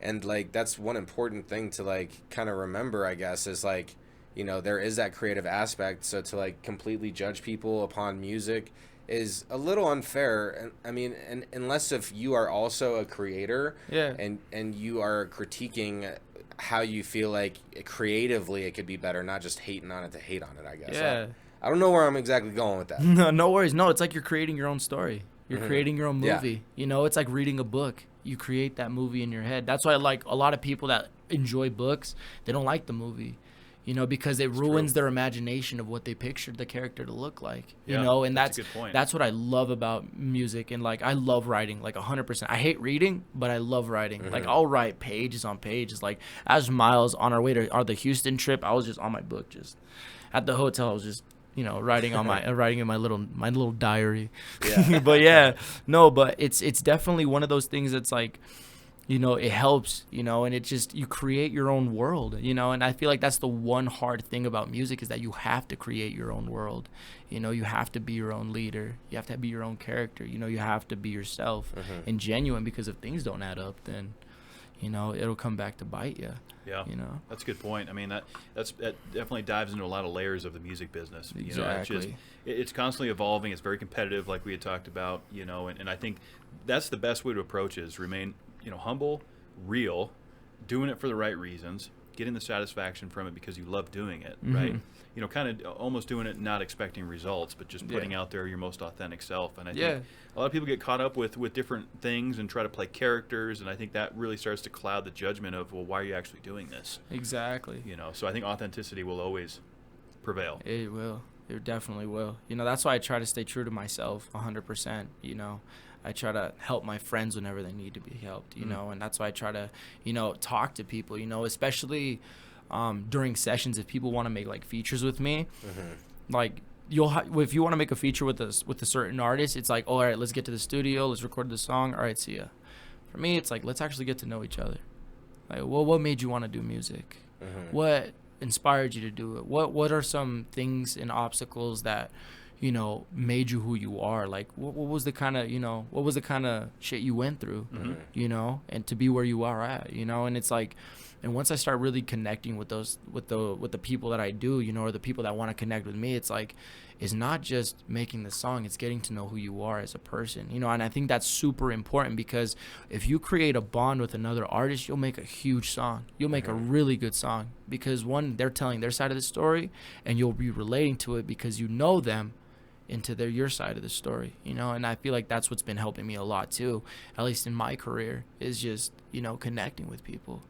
And like that's one important thing to like kind of remember, I guess, is like, you know, there is that creative aspect. So to like completely judge people upon music is a little unfair. And I mean, and unless if you are also a creator and you are critiquing how you feel like creatively it could be better, not just hating on it to hate on it, I guess. Yeah. I don't know where I'm exactly going with that. No worries. No, it's like you're creating your own story. You're creating your own movie. Yeah. You know, it's like reading a book. You create that movie in your head. That's why like a lot of people that enjoy books, they don't like the movie. You know, because it ruins their imagination of what they pictured the character to look like. You know, and that's a good point. That's what I love about music, and like I love writing like 100%. I hate reading, but I love writing. Like I'll write pages on pages. Like as Miles on our way to the Houston trip, I was just on my book, just at the hotel. I was just, you know, writing on my writing in my little diary. Yeah. but it's definitely one of those things that's like, you know, it helps, you know, and it just, you create your own world, you know, and I feel like that's the one hard thing about music is that you have to create your own world. You know, you have to be your own leader. You have to be your own character. You know, you have to be yourself and genuine, because if things don't add up, then, you know, it'll come back to bite you. Yeah. You know, that's a good point. I mean, that definitely dives into a lot of layers of the music business. Exactly. You know, it's constantly evolving. It's very competitive, like we had talked about, you know, and I think that's the best way to approach it, is remain, you know, humble, real, doing it for the right reasons, getting the satisfaction from it because you love doing it, right? You know, kind of almost doing it not expecting results, but just putting out there your most authentic self. And I think a lot of people get caught up with different things and try to play characters, and I think that really starts to cloud the judgment of, well, why are you actually doing this? Exactly. You know, so I think authenticity will always prevail. It will. It definitely will. You know, that's why I try to stay true to myself 100%, you know. I try to help my friends whenever they need to be helped, you know, and that's why I try to, you know, talk to people, you know, especially during sessions. If people want to make like features with me, like if you want to make a feature with a certain artist, it's like, oh, all right, let's get to the studio, let's record the song, all right, see ya. For me, it's like, let's actually get to know each other. Like, well, what made you want to do music? What inspired you to do it? What are some things and obstacles that, you know, made you who you are? Like, what was the kind of, you know, what was the kind of shit you went through, you know, and to be where you are at, you know? And it's like, and once I start really connecting with the people that I do, you know, or the people that want to connect with me, it's like, it's not just making the song, it's getting to know who you are as a person, you know. And I think that's super important, because if you create a bond with another artist, you'll make a huge song. You'll make a really good song, because one, they're telling their side of the story, and you'll be relating to it because you know them. into your side of the story, you know. And I feel like that's what's been helping me a lot too, at least in my career, is just, you know, connecting with people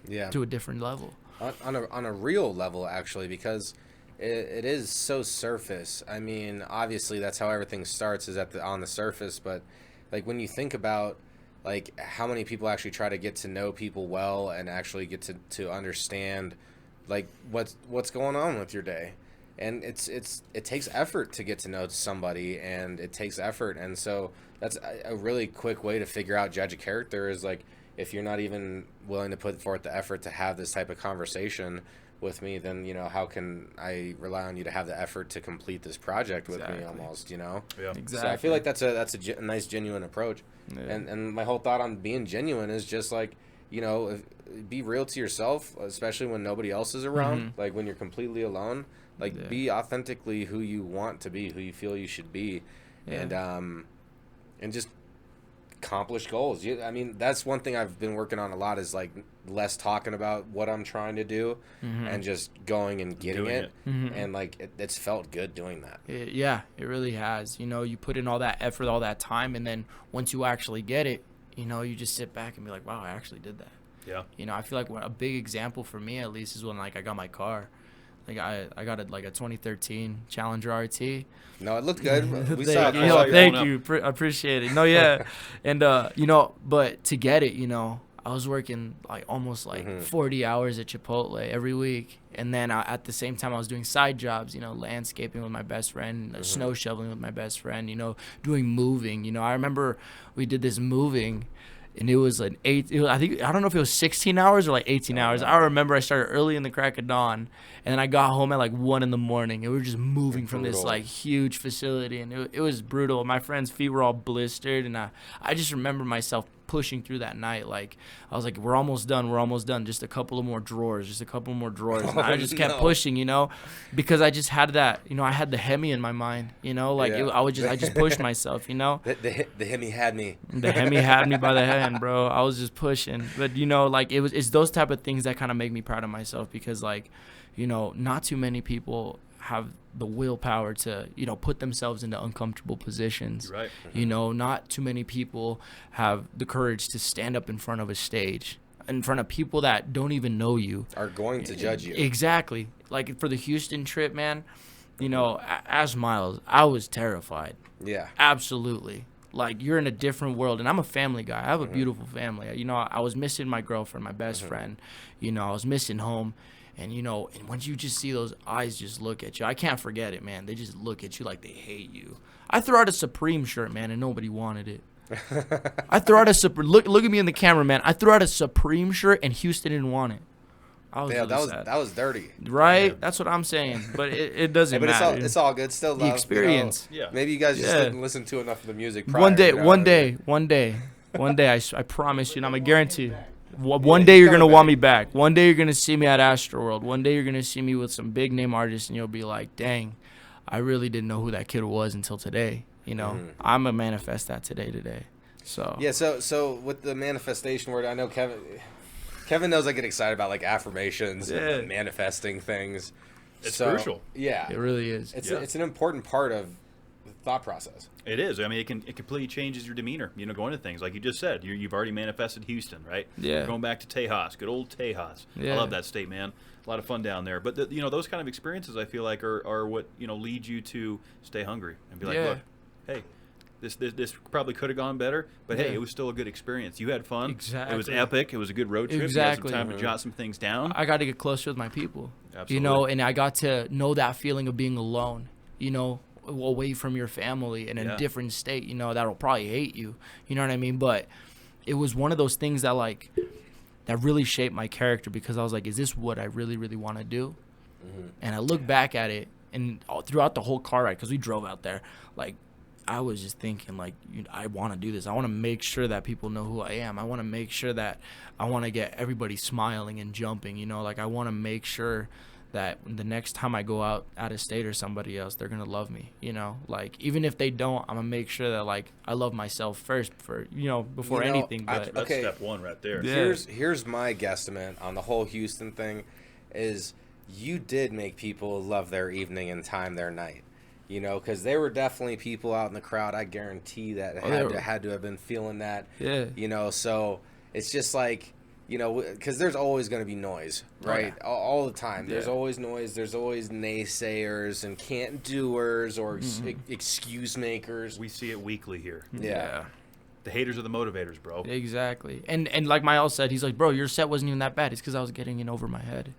to a different level. On a real level, actually, because it is so surface. I mean, obviously that's how everything starts, is on the surface, but like when you think about like how many people actually try to get to know people well and actually get to understand like what's going on with your day. And it takes effort to get to know somebody, and it takes effort. And so that's a really quick way to judge a character, is like, if you're not even willing to put forth the effort to have this type of conversation with me, then, you know, how can I rely on you to have the effort to complete this project with me, almost, you know? Yeah. Exactly. So I feel like that's a nice, genuine approach. Yeah. And my whole thought on being genuine is just like, you know, be real to yourself, especially when nobody else is around, like when you're completely alone. Like, be authentically who you want to be, who you feel you should be, and just accomplish goals. I mean, that's one thing I've been working on a lot, is like less talking about what I'm trying to do and just going and getting it. And like it's felt good doing that. Yeah, it really has. You know, you put in all that effort, all that time, and then once you actually get it, you know, you just sit back and be like, wow, I actually did that. Yeah. You know, I feel like a big example for me, at least, is when like I got my car. Like I got a 2013 Challenger RT. No, it looked good. We saw it. Thank you. I appreciate it. No, yeah. And, you know, but to get it, you know, I was working like almost like 40 hours at Chipotle every week. And then at the same time, I was doing side jobs, you know, landscaping with my best friend, snow shoveling with my best friend, you know, doing moving. You know, I remember we did this moving. And it was I don't know if it was 16 hours or like 18 hours. I remember I started early in the crack of dawn, and then I got home at like 1 in the morning. And we were just moving from this like huge facility, and it was brutal. My friend's feet were all blistered, and I just remember myself pushing through that night. Like, I was like, we're almost done. Just a couple more drawers. And I just kept pushing, you know, because I just had that, you know, I had the Hemi in my mind, you know, like I just pushed myself, you know. The Hemi had me. The Hemi had me by the hand, bro. I was just pushing. But, you know, like it's those type of things that kind of make me proud of myself, because, like, you know, not too many people have the willpower to, you know, put themselves into uncomfortable positions. Right. You know, not too many people have the courage to stand up in front of a stage, in front of people that don't even know you. Are going to judge you. Exactly. Like for the Houston trip, man, you know, as Miles, I was terrified. Yeah. Absolutely. Like, you're in a different world, and I'm a family guy. I have a beautiful family. You know, I was missing my girlfriend, my best friend. You know, I was missing home. And, you know, and once you just see those eyes just look at you, I can't forget it, man. They just look at you like they hate you. I threw out a Supreme shirt, man, and nobody wanted it. I threw out a Supreme. Look at me in the camera, man. I threw out a Supreme shirt, and Houston didn't want it. I was really sad. That was dirty. Right? Yeah. That's what I'm saying. But it doesn't matter. It's all good. Still love. The experience. You know, maybe you guys just didn't listen to enough of the music prior. One day, I promise you, and I'm going to guarantee you. One day you're going to want me back. One day you're going to see me at Astroworld. One day you're going to see me with some big name artists, and you'll be like, dang, I really didn't know who that kid was until today. You know, I'm going to manifest that today. So yeah, so with the manifestation word, I know Kevin knows I get excited about like affirmations and manifesting things. It's crucial. Yeah. It really is. It's an important part of the thought process. It is. I mean, it completely changes your demeanor, you know, going to things. Like you just said, you've already manifested Houston, right? Yeah. Going back to Tejas, good old Tejas. Yeah. I love that state, man. A lot of fun down there. But, you know, those kind of experiences, I feel like, are what, you know, lead you to stay hungry and be like, look, hey, this probably could have gone better, but hey, it was still a good experience. You had fun. Exactly. It was epic. It was a good road trip. Exactly. You had some time to jot some things down. I got to get closer with my people. Absolutely. You know, and I got to know that feeling of being alone, you know, away from your family in a different state, you know, that'll probably hate you. You know what I mean? But it was one of those things that, like, that really shaped my character, because I was like, is this what I really, really want to do? And I look back at it, and throughout the whole car ride, because we drove out there, like, I was just thinking, like, I want to do this. I want to make sure that people know who I am. I want to make sure that I want to get everybody smiling and jumping, you know. Like, I want to make sure that the next time I go out of state or somebody else, they're going to love me, you know. Like, even if they don't, I'm going to make sure that, like, I love myself first before anything. But that's step one right there. Yeah. Here's my guesstimate on the whole Houston thing is you did make people love their evening and time, their night. You know, because there were definitely people out in the crowd, I guarantee, that had to have been feeling that. Yeah. You know, so it's just like, you know, because there's always going to be noise, right? All the time. There's always noise. There's always naysayers and can't doers or excuse makers. We see it weekly here. Yeah. The haters are the motivators, bro. Exactly. And like Miles said, he's like, bro, your set wasn't even that bad. It's because I was getting in over my head.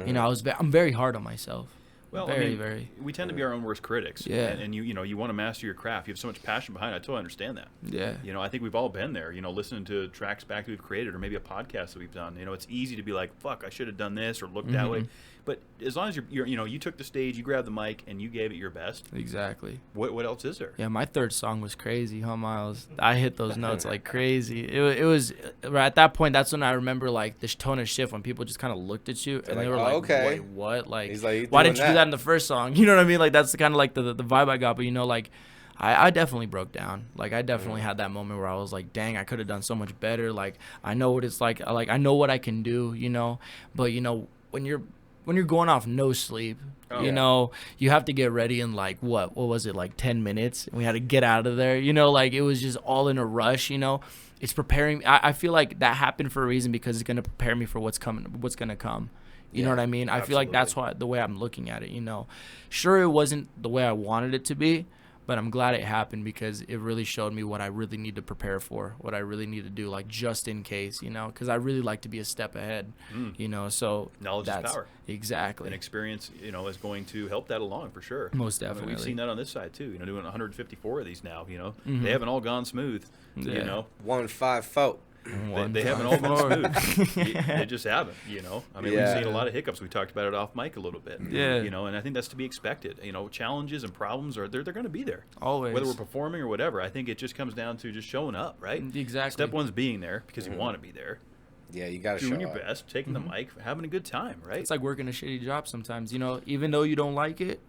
You know, I'm very hard on myself. Well, very. We tend to be our own worst critics. Yeah. And you know, you want to master your craft. You have so much passion behind it. I totally understand that. Yeah. You know, I think we've all been there, you know, listening to tracks back that we've created or maybe a podcast that we've done. You know, it's easy to be like, fuck, I should have done this or looked that way. But as long as you're, you know, you took the stage, you grabbed the mic, and you gave it your best. Exactly. What else is there? Yeah, my third song was crazy, huh, Miles? I hit those notes like crazy. It was right at that point. That's when I remember like the tone of shift when people just kind of looked at you and they were like, okay. Wait, what? Like, He's like, why didn't you do that in the first song? You know what I mean? Like that's kind of like the vibe I got. But you know, like I definitely broke down. Like I definitely had that moment where I was like, dang, I could have done so much better. Like I know what it's like. Like I know what I can do. You know, but you know when you're going off no sleep, you know, you have to get ready in like what was it, like 10 minutes, and we had to get out of there, you know, like it was just all in a rush, you know. It's preparing. I feel like that happened for a reason because it's going to prepare me for what's going to come. You know what I mean? I feel like that's the way I'm looking at it, you know. Sure, it wasn't the way I wanted it to be, but I'm glad it happened because it really showed me what I really need to prepare for, what I really need to do, like just in case, you know, because I really like to be a step ahead, you know. So knowledge is power. Exactly. And experience, you know, is going to help that along for sure. Most definitely. I mean, we've seen that on this side too. You know, doing 154 of these now. You know, they haven't all gone smooth. Yeah. You know, 154. They haven't all been smooth. They just haven't, you know. I mean, we've seen a lot of hiccups. We talked about it off mic a little bit. Yeah. You know, and I think that's to be expected. You know, challenges and problems they're going to be there. Always. Whether we're performing or whatever, I think it just comes down to just showing up, right? Exactly. Step one's being there because you want to be there. Yeah, you got to show Doing your up. best, taking the mic, having a good time, right? It's like working a shitty job sometimes, you know. Even though you don't like it,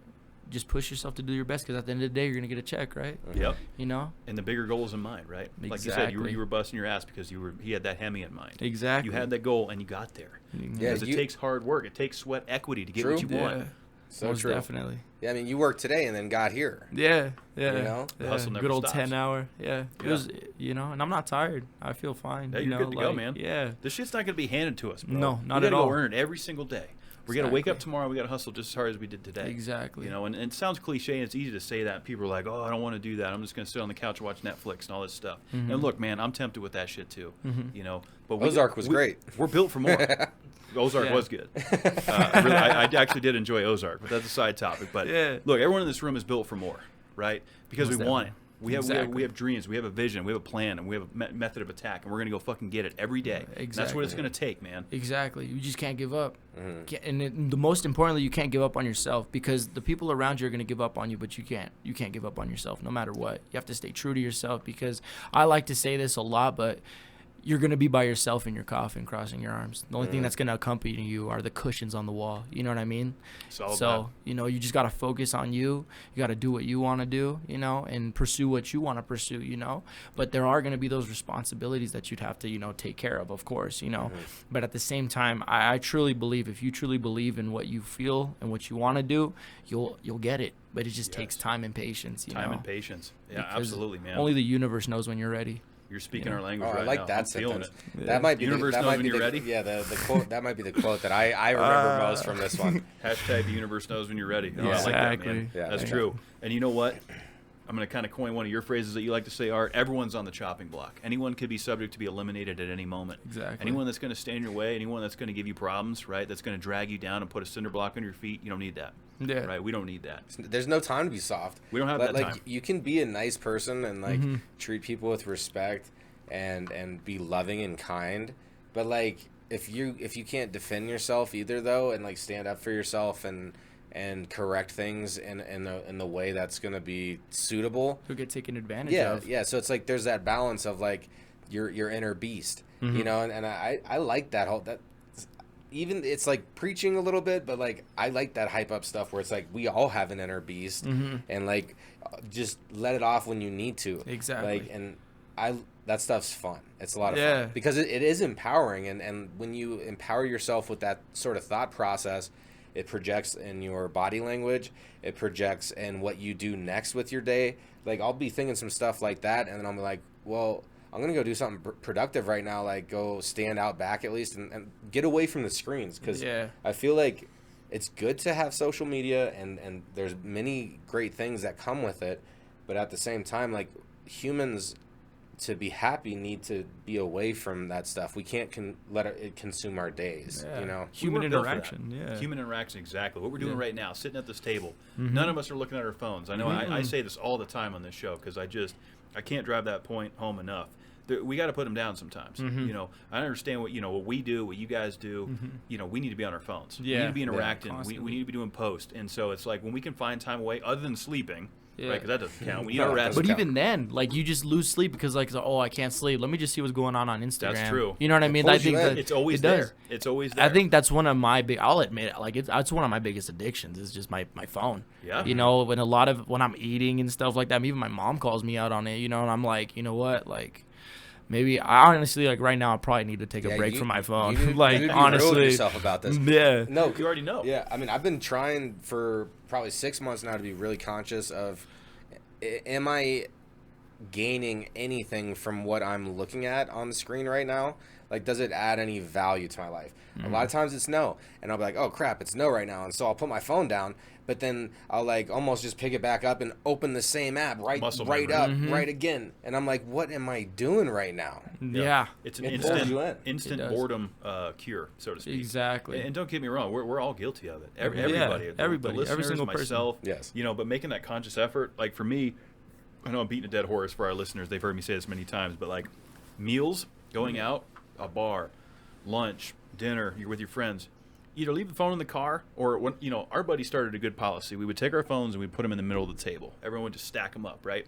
just push yourself to do your best because at the end of the day, you're going to get a check, right? Yep. You know? And the bigger goals in mind, right? Like you said, you were busting your ass because he had that Hemi in mind. Exactly. You had that goal and you got there. Yeah, Because it takes hard work. It takes sweat equity to get True. what you want. Yeah. So Most true. definitely. Yeah, I mean, you worked today and then got here. Yeah. You know? The hustle never good old stops. 10-hour. Yeah. It was, you know, and I'm not tired. I feel fine. Yeah, you you're know, good to go, man. Yeah. This shit's not going to be handed to us, bro. No, not we at gotta all. go earn it every single day. We got to wake up Exactly. tomorrow. We got to hustle just as hard as we did today. Exactly. You know, and it sounds cliche and it's easy to say that. People are like, oh, I don't want to do that. I'm just going to sit on the couch and watch Netflix and all this stuff. And look, man, I'm tempted with that shit too. You know, but Ozark was great. We're built for more. Ozark Yeah. was good. I actually did enjoy Ozark, but that's a side topic. But look, everyone in this room is built for more, right? Because Most we want it. We have Exactly. dreams, we have a vision, we have a plan, and we have a method of attack, and we're gonna go fucking get it every day. And that's what it's gonna take, man. Exactly. You just can't give up. The most importantly, you can't give up on yourself because the people around you are going to give up on you, but you can't. You can't give up on yourself no matter what. You have to stay true to yourself because I like to say this a lot, but you're going to be by yourself in your coffin crossing your arms. The only thing that's going to accompany you are the cushions on the wall. You know what I mean? So, you know, you just got to focus on you. You got to do what you want to do, you know, and pursue what you want to pursue, you know. But there are going to be those responsibilities that you'd have to, you know, take care of course, you know. But at the same time, I truly believe if you truly believe in what you feel and what you want to do, you'll get it. But it just takes time and patience, you know. Time and patience. Yeah, Because absolutely, man. Only the universe knows when you're ready. You're speaking our language Oh, right I like now. that I'm feeling sentence. it. That might be Universe that knows might when be you're the, ready? Yeah, the quote that might be the quote that I remember most from this one. Hashtag the universe knows when you're ready. Oh, I like that, Exactly. man. Yeah, That's yeah. true. And you know what? I'm going to kind of coin one of your phrases that you like to say, Art. Everyone's on the chopping block. Anyone could be subject to be eliminated at any moment. Exactly. Anyone that's going to stand in your way, anyone that's going to give you problems, right, that's going to drag you down and put a cinder block on your feet, you don't need that. Yeah. Right? We don't need that. There's no time to be soft. We don't have but, that like, time. You can be a nice person and like treat people with respect and be loving and kind. But like if you can't defend yourself either though and like stand up for yourself and correct things in the way that's gonna be suitable. You'll get taken advantage of. Yeah. So it's like there's that balance of like your inner beast, you know, and I like that whole that. Even it's like preaching a little bit, but like I like that hype up stuff where it's like we all have an inner beast, and like just let it off when you need to. Exactly. Like and that stuff's fun. It's a lot of Yeah. fun because it is empowering, and when you empower yourself with that sort of thought process, It projects in your body language. It projects in what you do next with your day. Like, I'll be thinking some stuff like that, and then I'm like, well, I'm going to go do something productive right now, like go stand out back at least and get away from the screens, because I feel like it's good to have social media, and there's many great things that come with it, but at the same time, like, humans, to be happy, need to be away from that stuff. We can't let it consume our days, you know? Human interaction, Human interaction, exactly. What we're doing right now, sitting at this table, none of us are looking at our phones. I know I say this all the time on this show because I can't drive that point home enough. We got to put them down sometimes. You know, I understand what we do, what you guys do. You know, we need to be on our phones. We need to be interacting. We need to be doing post. And so it's like when we can find time away other than sleeping, right? Because that doesn't count. We need our rest. But even then, like, you just lose sleep because, like, oh, I can't sleep. Let me just see what's going on Instagram. That's true. You know what I mean? I think that it's always there. It's always there. I think that's one of my I'll admit it. Like, that's one of my biggest addictions is just my phone. Yeah. You know, when I'm eating and stuff like that, even my mom calls me out on it. You know, and I'm like, you know what, like. Maybe I honestly, like, right now I probably need to take a break from my phone. You like, need to honestly, be real with yourself about this. Yeah. No, you already know. Yeah, I mean, I've been trying for probably 6 months now to be really conscious of, am I gaining anything from what I'm looking at on the screen right now? Like, does it add any value to my life? A lot of times it's no, and I'll be like, oh crap, it's no right now, and so I'll put my phone down. But then I'll, like, almost just pick it back up and open the same app right again. And I'm like, what am I doing right now? Yeah. It's an instant boredom cure, so to speak. Exactly. And don't get me wrong, we're all guilty of it. Everybody. Everybody. The listeners, every single myself, person. Yes. You know, but making that conscious effort, like for me, I know I'm beating a dead horse for our listeners. They've heard me say this many times, but like meals, going out, a bar, lunch, dinner, you're with your friends. Either leave the phone in the car, or when, you know, our buddy started a good policy. We would take our phones and we'd put them in the middle of the table. Everyone would just stack them up, right?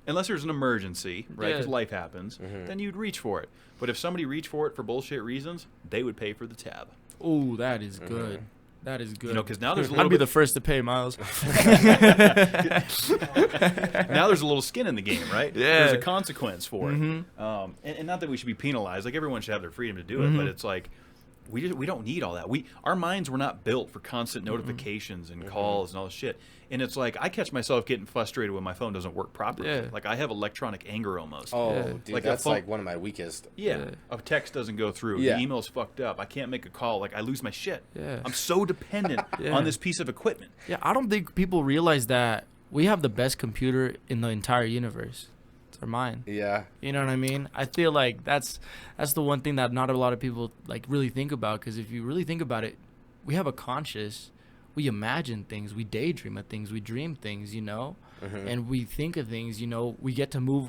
Unless there's an emergency, right? Because life happens, then you'd reach for it. But if somebody reached for it for bullshit reasons, they would pay for the tab. Oh, that is good. That is good. You know, because now there's a little I'd be the first to pay, Miles. Now there's a little skin in the game, right? Yeah. There's a consequence for it. And not that we should be penalized. Like, everyone should have their freedom to do it, but it's like, we don't need all that. Our minds were not built for constant notifications and calls and all this shit. And it's like, I catch myself getting frustrated when my phone doesn't work properly. Yeah. Like, I have electronic anger almost. Oh, dude, like that's like one of my weakest. Yeah. A text doesn't go through. Yeah. The email's fucked up. I can't make a call. Like, I lose my shit. Yeah. I'm so dependent on this piece of equipment. Yeah, I don't think people realize that we have the best computer in the entire universe. It's our mind. Yeah. You know what I mean? I feel like that's the one thing that not a lot of people, like, really think about, because if you really think about it, we have a conscious. We imagine things, we daydream of things, we dream things, you know, and we think of things, you know. We get to move,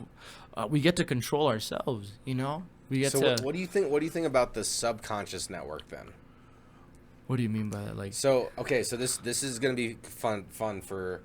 we get to control ourselves, you know. We get to. What do you think? What do you think about the subconscious network then? What do you mean by that? Like, so okay, so this is gonna be fun for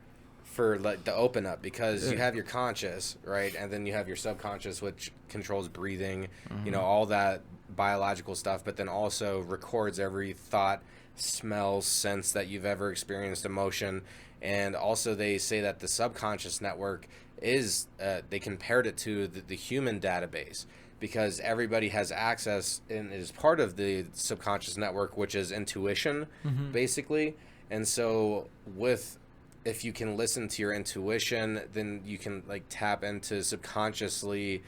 like the open up, because you have your conscious, right, and then you have your subconscious, which controls breathing, you know, all that biological stuff, but then also records every thought, smell, sense that you've ever experienced, emotion. And also they say that the subconscious network is they compared it to the human database, because everybody has access and is part of the subconscious network, which is intuition, basically. And so if you can listen to your intuition, then you can, like, tap into subconsciously,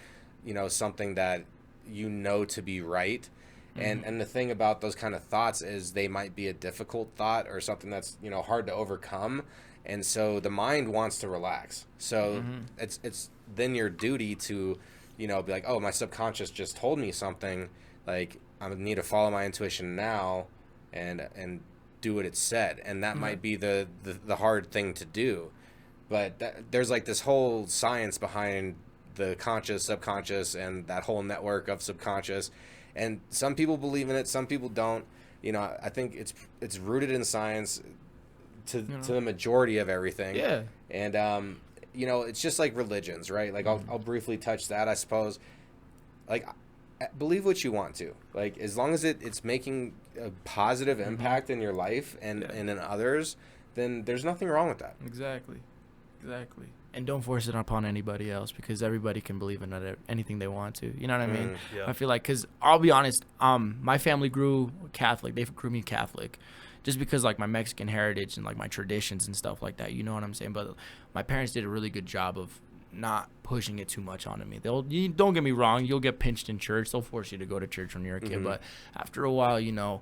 you know, something that you know to be right. And the thing about those kind of thoughts is they might be a difficult thought or something that's, you know, hard to overcome. And so the mind wants to relax. So it's then your duty to, you know, be like, oh, my subconscious just told me something. Like, I need to follow my intuition now and do what it said. And that might be the hard thing to do. But there's, like, this whole science behind the conscious, subconscious, and that whole network of subconscious. And some people believe in it, some people don't. You know, I think it's rooted in science to the majority of everything. Yeah. And you know, it's just like religions, right? Like, I'll briefly touch that, I suppose. Like, believe what you want to. Like, as long as it's making a positive impact in your life and in others, then there's nothing wrong with that. Exactly. And don't force it upon anybody else, because everybody can believe in anything they want to. You know what I mean? Yeah. I feel like, because I'll be honest, my family grew Catholic. They grew me Catholic, just because like my Mexican heritage and like my traditions and stuff like that, you know what I'm saying? But my parents did a really good job of not pushing it too much onto me. Don't get me wrong, you'll get pinched in church. They'll force you to go to church when you're a kid, but after a while, you know,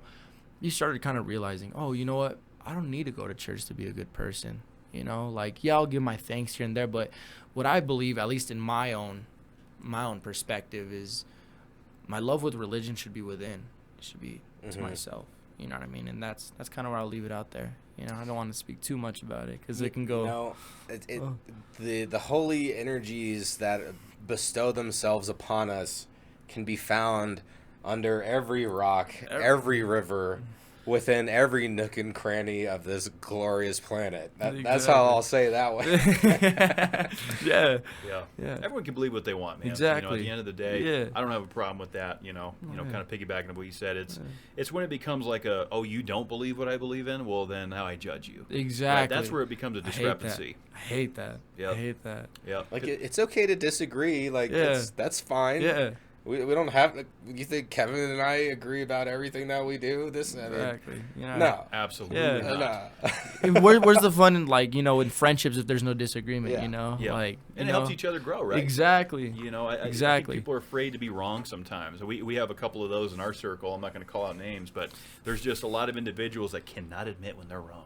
you started kind of realizing, oh, you know what? I don't need to go to church to be a good person. You know, like, yeah, I'll give my thanks here and there, but what I believe, at least in my own perspective, is my love with religion should be within. It should be to myself. You know what I mean? And that's kind of where I'll leave it out there. You know, I don't want to speak too much about it because it can go. You know, the holy energies that bestow themselves upon us can be found under every rock, every river, within every nook and cranny of this glorious planet. That's how I'll say it that way. Yeah. Everyone can believe what they want, man. Exactly. You know, at the end of the day, I don't have a problem with that. You know, kind of piggybacking on what you said. It's when it becomes like you don't believe what I believe in. Well, then how I judge you. Exactly. Right? That's where it becomes a discrepancy. I hate that. Yep. I hate that. Yeah. Like it's okay to disagree. Like that's fine. Yeah. We don't have. You think Kevin and I agree about everything that we do? Exactly. No, absolutely not. No. Where's the fun in, like, you know, in friendships if there's no disagreement? You know, like, and it helps each other grow, right? Exactly. You know, I think people are afraid to be wrong sometimes. We have a couple of those in our circle. I'm not going to call out names, but there's just a lot of individuals that cannot admit when they're wrong.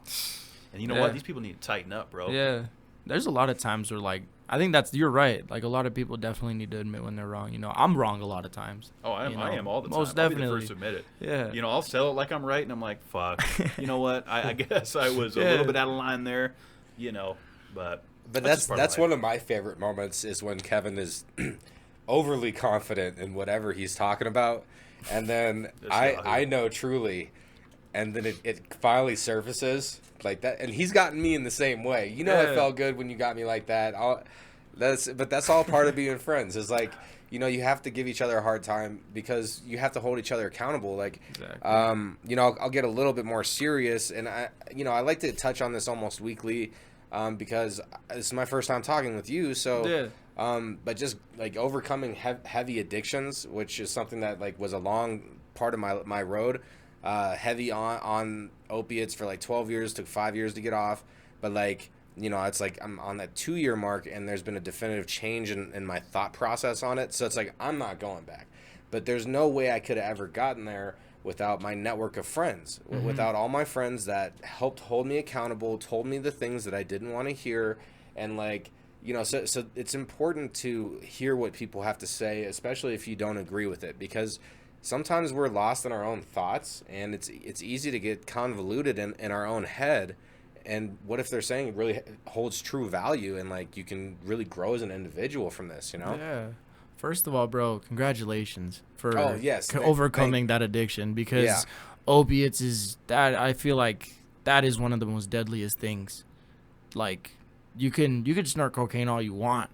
And you know what? These people need to tighten up, bro. Yeah. There's a lot of times where, like, I think you're right. Like, a lot of people definitely need to admit when they're wrong. You know, I'm wrong a lot of times. Oh, I am all the time. Most definitely. I'll be the first to admit it. Yeah. You know, I'll sell it like I'm right, and I'm like, fuck. You know what? I guess I was a little bit out of line there, you know, but that's one of my favorite moments is when Kevin is overly confident in whatever he's talking about, and then I know truly, and then it finally surfaces like that, and he's gotten me in the same way. You know, it felt good when you got me like that. But that's all part of being friends. Is like, you know, you have to give each other a hard time because you have to hold each other accountable. Like, you know, I'll get a little bit more serious, and I like to touch on this almost weekly, because this is my first time talking with you. So, but just like overcoming heavy addictions, which is something that like was a long part of my road. Heavy on opiates for like 12 years, took 5 years to get off, but like, you know, it's like I'm on that 2-year mark and there's been a definitive change in my thought process on it. So it's like, I'm not going back, but there's no way I could have ever gotten there without my network of friends, without all my friends that helped hold me accountable, told me the things that I didn't want to hear. And like, you know, so it's important to hear what people have to say, especially if you don't agree with it, because sometimes we're lost in our own thoughts, and it's easy to get convoluted in our own head. And what if they're saying really holds true value, and like you can really grow as an individual from this, you know? Yeah. First of all, bro, congratulations for overcoming that addiction, because opiates is that, I feel like that is one of the most deadliest things. Like, you can snort cocaine all you want,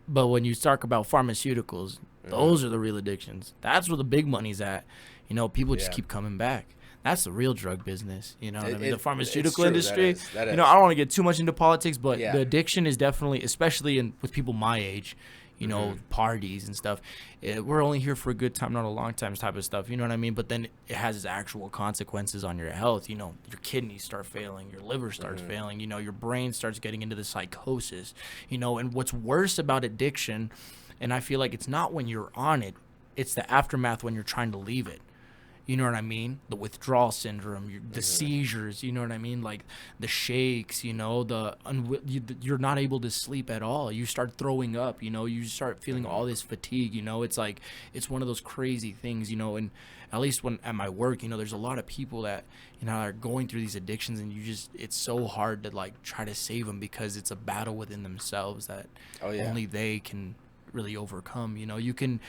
but when you talk about pharmaceuticals, those are the real addictions. That's where the big money's at. You know, people just keep coming back. That's the real drug business. You know what I mean? The pharmaceutical industry. That is. You know, I don't want to get too much into politics, but the addiction is definitely, especially with people my age, you know, parties and stuff. We're only here for a good time, not a long time type of stuff. You know what I mean? But then it has its actual consequences on your health. You know, your kidneys start failing, your liver starts failing, you know, your brain starts getting into the psychosis, you know. And what's worse about addiction, and I feel like it's not when you're on it, it's the aftermath when you're trying to leave it. You know what I mean? The withdrawal syndrome, the seizures, you know what I mean? Like the shakes, you know, you're not able to sleep at all. You start throwing up, you know, you start feeling all this fatigue, you know. It's like, it's one of those crazy things, you know. And at least when at my work, you know, there's a lot of people that, you know, are going through these addictions, and it's so hard to like try to save them, because it's a battle within themselves that only they can really overcome. You know, you can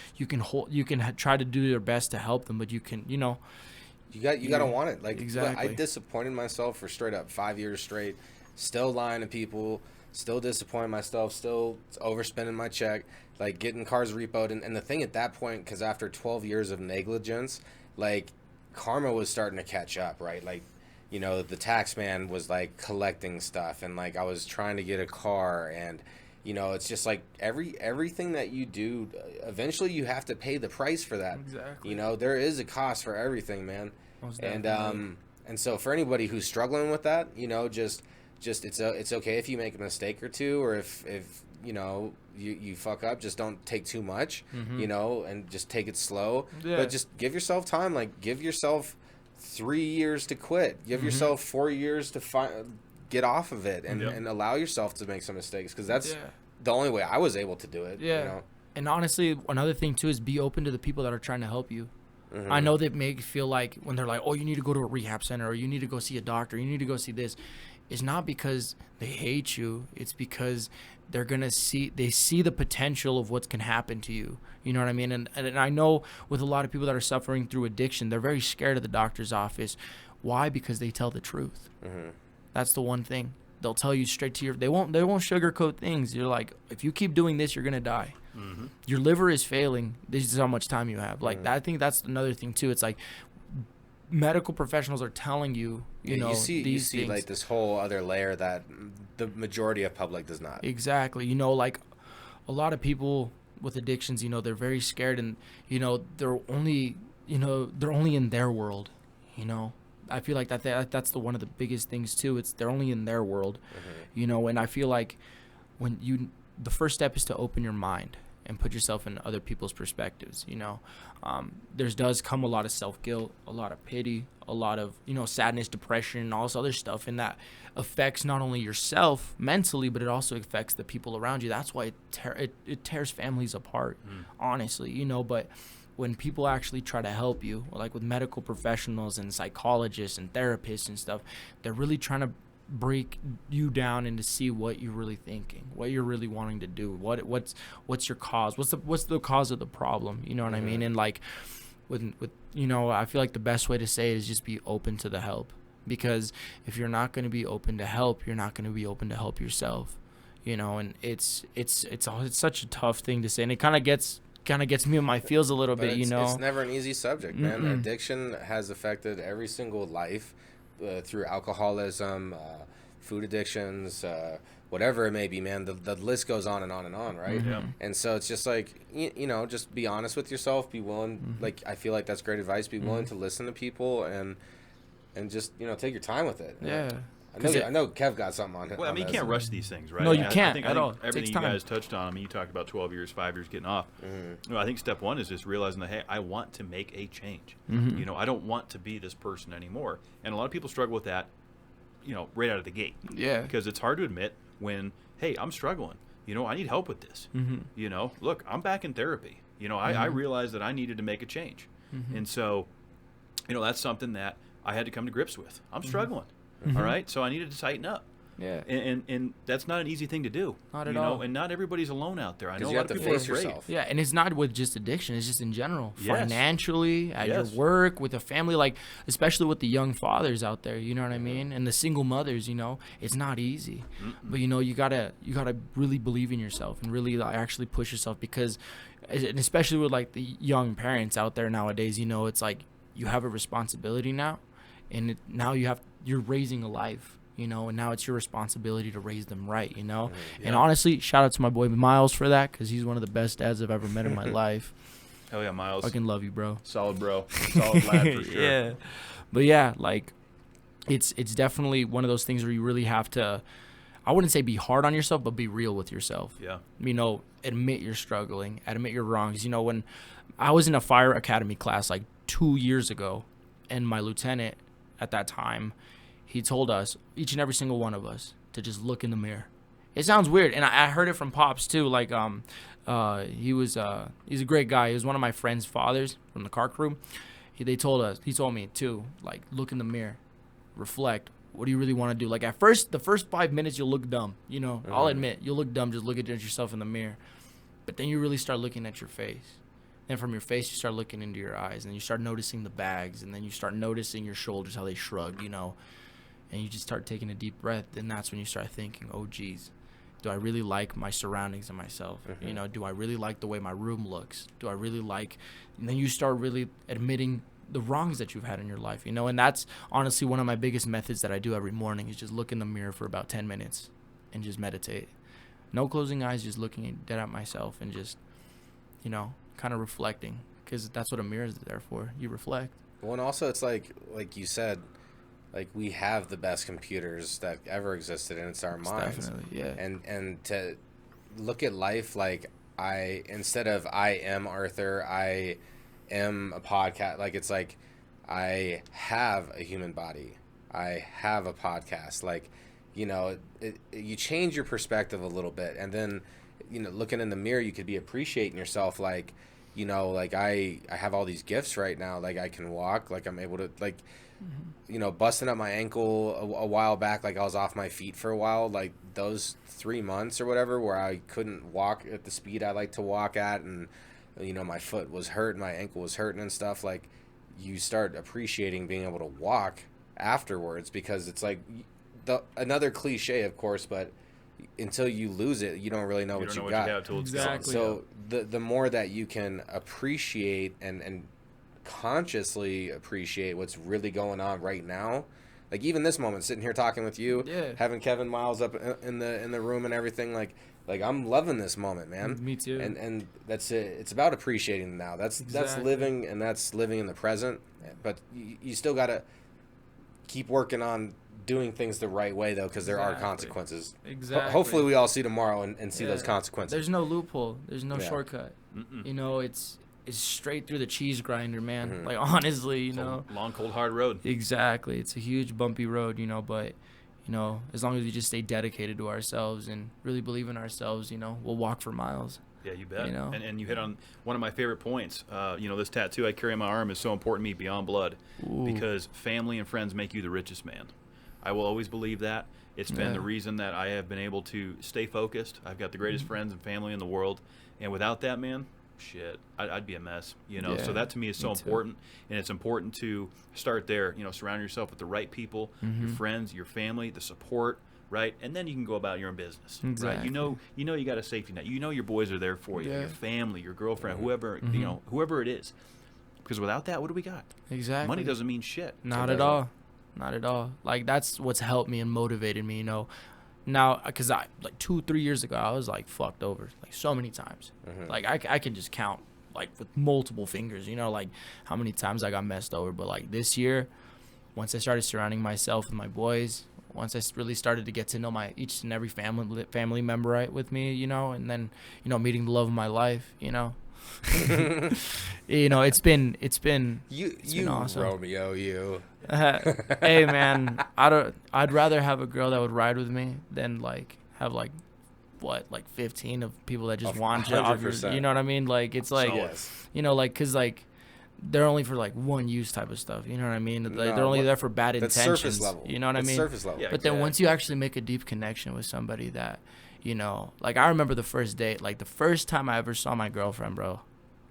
try to do your best to help them, but you gotta want it. Like, exactly. I disappointed myself for straight up 5 years straight, still lying to people, still disappointing myself, still overspending my check, like getting cars repoed. And the thing at that point, because after 12 years of negligence, like karma was starting to catch up, right? Like, you know, the tax man was like collecting stuff, and like I was trying to get a car, and you know, it's just like everything that you do, eventually you have to pay the price for that. Exactly. You know, there is a cost for everything, man. And And so for anybody who's struggling with that, you know, just it's okay if you make a mistake or two, or if you know you fuck up, just don't take too much, you know, and just take it slow. Yeah. But just give yourself time. Like, give yourself 3 years to quit. Give yourself 4 years to get off of it, and allow yourself to make some mistakes, because that's the only way I was able to do it. Yeah. You know? And honestly, another thing too is be open to the people that are trying to help you. I know they make feel like when they're like, oh, you need to go to a rehab center, or you need to go see a doctor, you need to go see this. It's not because they hate you. It's because they see the potential of what can happen to you. You know what I mean? And I know with a lot of people that are suffering through addiction, they're very scared of the doctor's office. Why? Because they tell the truth. That's the one thing. They'll tell you straight to they won't sugarcoat things. You're like, if you keep doing this, you're going to die. Your liver is failing. This is how much time you have. Like, I think that's another thing too. It's like medical professionals are telling you, you know, you see like this whole other layer that the majority of public does not. Exactly. You know, like a lot of people with addictions, you know, they're very scared, and, you know, they're only in their world, you know. I feel like that's one of the biggest things too. They're only in their world, you know, and I feel like the first step is to open your mind and put yourself in other people's perspectives, you know. There does come a lot of self-guilt, a lot of pity, a lot of, you know, sadness, depression, all this other stuff, and that affects not only yourself mentally, but it also affects the people around you. That's why it tears families apart, honestly, you know. But when people actually try to help you, like with medical professionals and psychologists and therapists and stuff, they're really trying to break you down and to see what you're really thinking, what you're really wanting to do, what's your cause, what's the cause of the problem, you know what I mean? And like with you know, I feel like the best way to say it is just be open to the help, because if you're not going to be open to help, you're not going to be open to help yourself, you know. And it's such a tough thing to say, and it kind of gets me in my feels a little bit, you know. It's never an easy subject, man. Addiction has affected every single life. Through alcoholism, food addictions, whatever it may be, man, the list goes on and on and on, right? And so it's just like, you know, just be honest with yourself, be willing, like, I feel like that's great advice, be willing to listen to people, and just, you know, take your time with it. Yeah. I know Kev got something on it. Well, I mean, you can't rush these things, right? No, you can't I at all. Everything you guys touched on, I mean, you talked about 12 years, 5 years getting off. You know, I think step one is just realizing that, hey, I want to make a change. You know, I don't want to be this person anymore. And a lot of people struggle with that, you know, right out of the gate. Yeah. Because it's hard to admit when, hey, I'm struggling. You know, I need help with this. You know, look, I'm back in therapy. You know, I realized that I needed to make a change. And so, you know, that's something that I had to come to grips with. I'm struggling. All right, so I needed to tighten up. Yeah, and that's not an easy thing to do. Not at all. And not everybody's alone out there. I know a you lot have of to people face are afraid. yourself. Yeah, and it's not with just addiction. It's just in general, Yes. financially, at your work, with a family, like especially with the young fathers out there. You know what I mean? And the single mothers. You know, it's not easy. But you know, you gotta really believe in yourself and really actually push yourself, because, and especially with like the young parents out there nowadays. You know, it's like you have a responsibility now, and now you're raising a life. You know, and now it's your responsibility to raise them right, you know. And honestly, shout out to my boy Miles for that, because he's one of the best dads I've ever met in my life. Hell yeah, Miles. Fucking love you, bro. Solid bro. Solid lad for sure. Yeah. But yeah, like, it's definitely one of those things where you really have to, I wouldn't say be hard on yourself, but be real with yourself. Yeah. You know, admit you're struggling, admit your wrongs. You know, when I was in a fire academy class like 2 years ago, and my lieutenant at that time, he told us, each and every single one of us, to just look in the mirror. It sounds weird, and I heard it from Pops too. Like, he's a great guy. He was one of my friend's fathers from the car crew. He told me too, like, look in the mirror, reflect. What do you really want to do? Like, at first, the first 5 minutes, you'll look dumb. You know, I'll admit, you'll look dumb just looking at yourself in the mirror. But then you really start looking at your face. Then from your face, you start looking into your eyes, and then you start noticing the bags, and then you start noticing your shoulders, how they shrug, you know. And you just start taking a deep breath, and that's when you start thinking, oh, geez, do I really like my surroundings and myself? You know, do I really like the way my room looks? Do I really like, and then you start really admitting the wrongs that you've had in your life, you know. And that's honestly one of my biggest methods that I do every morning, is just look in the mirror for about 10 minutes and just meditate. No closing eyes, just looking dead at myself and just, you know, kind of reflecting, because that's what a mirror is there for. You reflect. Well, and also it's like you said, like we have the best computers that ever existed, and it's our minds. Definitely, yeah. And to look at life like instead of I am Arthur, I am a podcast. Like it's like I have a human body. I have a podcast. Like, you know, you change your perspective a little bit, and then, you know, looking in the mirror, you could be appreciating yourself. Like, you know, like I have all these gifts right now. Like I can walk. Like I'm able to, like, you know, busting up my ankle a while back. Like I was off my feet for a while. Like those 3 months or whatever, where I couldn't walk at the speed I like to walk at, and you know, my foot was hurt, my ankle was hurting and stuff. Like you start appreciating being able to walk afterwards, because it's like another cliche, of course, but until you lose it, you don't really know what you got. Exactly. So the more that you can appreciate and consciously appreciate what's really going on right now, like even this moment, sitting here talking with you, having Kevin Miles up in the room and everything, like I'm loving this moment, man. Me too. And that's it. It's about appreciating now. That's living, and that's living in the present. But you still gotta keep working on doing things the right way, though, because there are consequences. Exactly. Hopefully we all see tomorrow and see those consequences. There's no loophole. There's no shortcut. You know, it's straight through the cheese grinder, man. Like, honestly, you know. Long, cold, hard road. Exactly. It's a huge, bumpy road, you know, but, you know, as long as we just stay dedicated to ourselves and really believe in ourselves, you know, we'll walk for miles. Yeah, you bet. You know? And you hit on one of my favorite points. You know, this tattoo I carry on my arm is so important to me beyond blood. Ooh. Because family and friends make you the richest man. I will always believe that. It's been the reason that I have been able to stay focused. I've got the greatest friends and family in the world. And without that, man, shit, I'd be a mess, you know. So that to me is so important. And it's important to start there, you know, surround yourself with the right people, your friends, your family, the support, right? And then you can go about your own business, right? You know you got a safety net. You know your boys are there for you, your family, your girlfriend, whoever, you know, whoever it is. Because without that, what do we got? Exactly. Money doesn't mean shit. Not at all. Not at all. Like, that's what's helped me and motivated me, you know. Now, because I, like 2-3 years ago, I was like fucked over like so many times. Like I can just count like with multiple fingers, you know, like how many times I got messed over. But like this year, once I started surrounding myself with my boys, once I really started to get to know my each and every family member right with me, you know, and then, you know, meeting the love of my life, you know. You know, it's been awesome. Romeo, you. Hey man, I'd rather have a girl that would ride with me than like have like 15 of people that just want you off your, you know what I mean? Like it's like, you know, like, cause like they're only for like one use type of stuff, you know what I mean? Like, they're only there for bad intentions. Surface level. You know what I mean? Surface level. Yeah, but then once you actually make a deep connection with somebody that, you know, like I remember the first date, like the first time I ever saw my girlfriend, bro.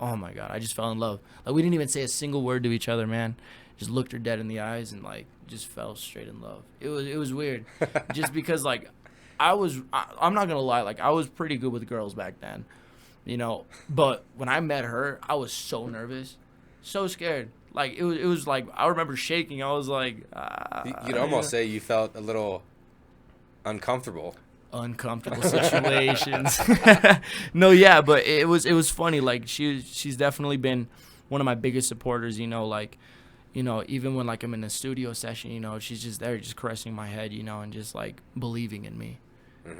Oh my God, I just fell in love. Like we didn't even say a single word to each other, man. Just looked her dead in the eyes and like just fell straight in love. It was weird, just because like I'm not gonna lie, like I was pretty good with girls back then, you know. But when I met her, I was so nervous, so scared. Like it was like I remember shaking. I was like, you'd almost say you felt a little uncomfortable situations. No, yeah, but it was funny. Like she's definitely been one of my biggest supporters, you know, like, you know, even when like I'm in a studio session, you know, she's just there just caressing my head, you know, and just like believing in me.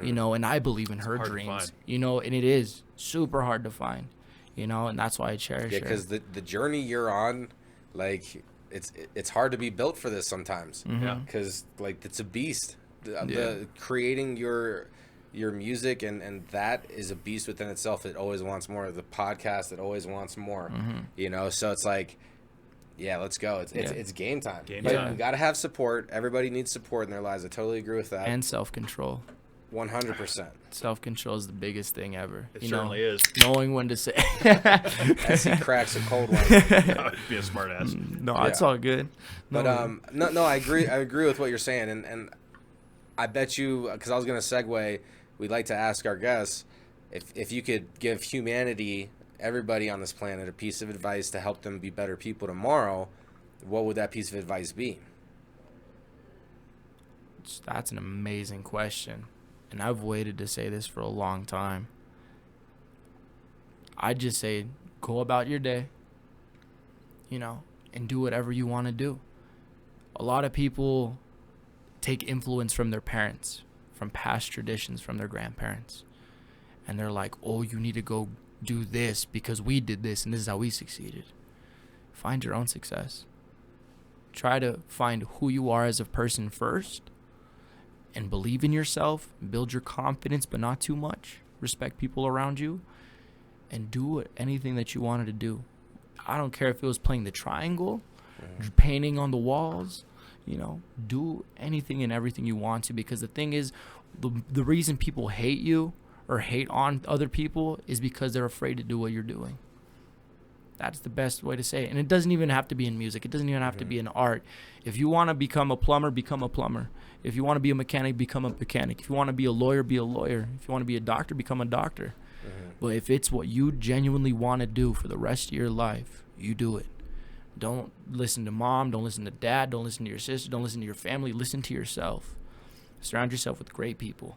You know, and I believe in her dreams, you know, and it is super hard to find, you know, and that's why I cherish her. Because the journey you're on, like it's hard to be built for this sometimes. Because like it's a beast. The creating your music and that is a beast within itself. It always wants more. The podcast, it always wants more. You know, so it's like, yeah, let's go. It's game time. You gotta have support. Everybody needs support in their lives. I totally agree with that. And self-control. 100%. Self-control is the biggest thing ever. It certainly is. Knowing when to say. As he cracks a cold one. Be a smart ass. No, it's all good. But no, I agree with what you're saying, and I bet you, because I was gonna segue, we'd like to ask our guests if you could give humanity, everybody on this planet, a piece of advice to help them be better people tomorrow, what would that piece of advice be? That's an amazing question. And I've waited to say this for a long time. I'd just say, go about your day, you know, and do whatever you want to do. A lot of people take influence from their parents, from past traditions, from their grandparents. And they're like, oh, you need to go do this because we did this and this is how we succeeded. Find your own success. Try to find who you are as a person first and believe in yourself. Build your confidence, but not too much. Respect people around you and do anything that you wanted to do. I don't care if it was playing the triangle, painting on the walls, do anything and everything you want to, because the thing is, the reason people hate you or hate on other people is because they're afraid to do what you're doing. That's the best way to say it. And it doesn't even have to be in music. It doesn't even have to be in art. If you want to become a plumber, become a plumber. If you want to be a mechanic, become a mechanic. If you want to be a lawyer, be a lawyer. If you want to be a doctor, become a doctor. But if it's what you genuinely want to do for the rest of your life, you do it. Don't listen to mom. Don't listen to dad. Don't listen to your sister. Don't listen to your family. Listen to yourself. Surround yourself with great people.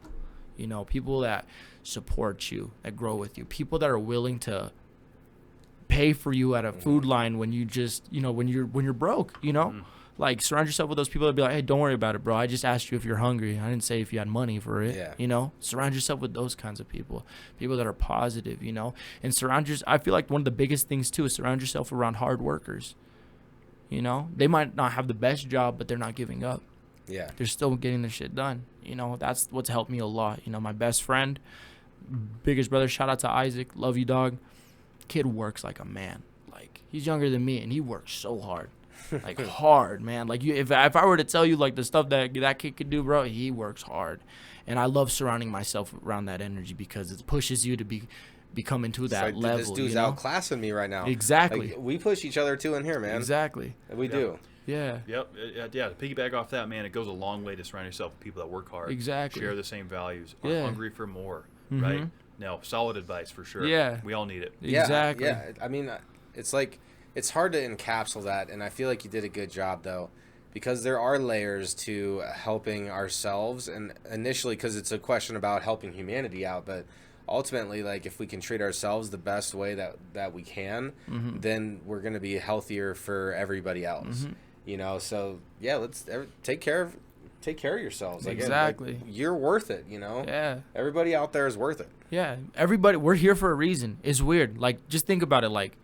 People that support you, that grow with you. People that are willing to pay for you at a food line when you just, when you're broke, Like, surround yourself with those people that be like, hey, don't worry about it, bro. I just asked you if you're hungry. I didn't say if you had money for it. Yeah. Surround yourself with those kinds of people that are positive, and I feel like one of the biggest things too is surround yourself around hard workers. They might not have the best job, but they're not giving up. Yeah. They're still getting their shit done. That's what's helped me a lot. My best friend, biggest brother, shout out to Isaac. Love you, dog. Kid works like a man. Like, he's younger than me and he works so hard. Like, hard, man. Like, if I were to tell you like the stuff that kid could do, bro, he works hard. And I love surrounding myself around that energy because it pushes you to become into that level. This dude's outclassing me right now. Exactly. Like, we push each other too in here, man. Exactly. We do. Yeah. Yep. Yeah. To piggyback off that, man, it goes a long way to surround yourself with people that work hard. Exactly. Share the same values. Are hungry for more. Right. No, solid advice for sure. Yeah. We all need it. Exactly. Yeah. I mean, it's like, it's hard to encapsulate that, and I feel like you did a good job, though, because there are layers to helping ourselves, and initially, because it's a question about helping humanity out, but ultimately, like, if we can treat ourselves the best way that we can, then we're going to be healthier for everybody else. So yeah, let's take care of yourselves. Exactly. Like, you're worth it. Yeah. Everybody out there is worth it. Yeah. Everybody, we're here for a reason. It's weird. Like, just think about it. Like,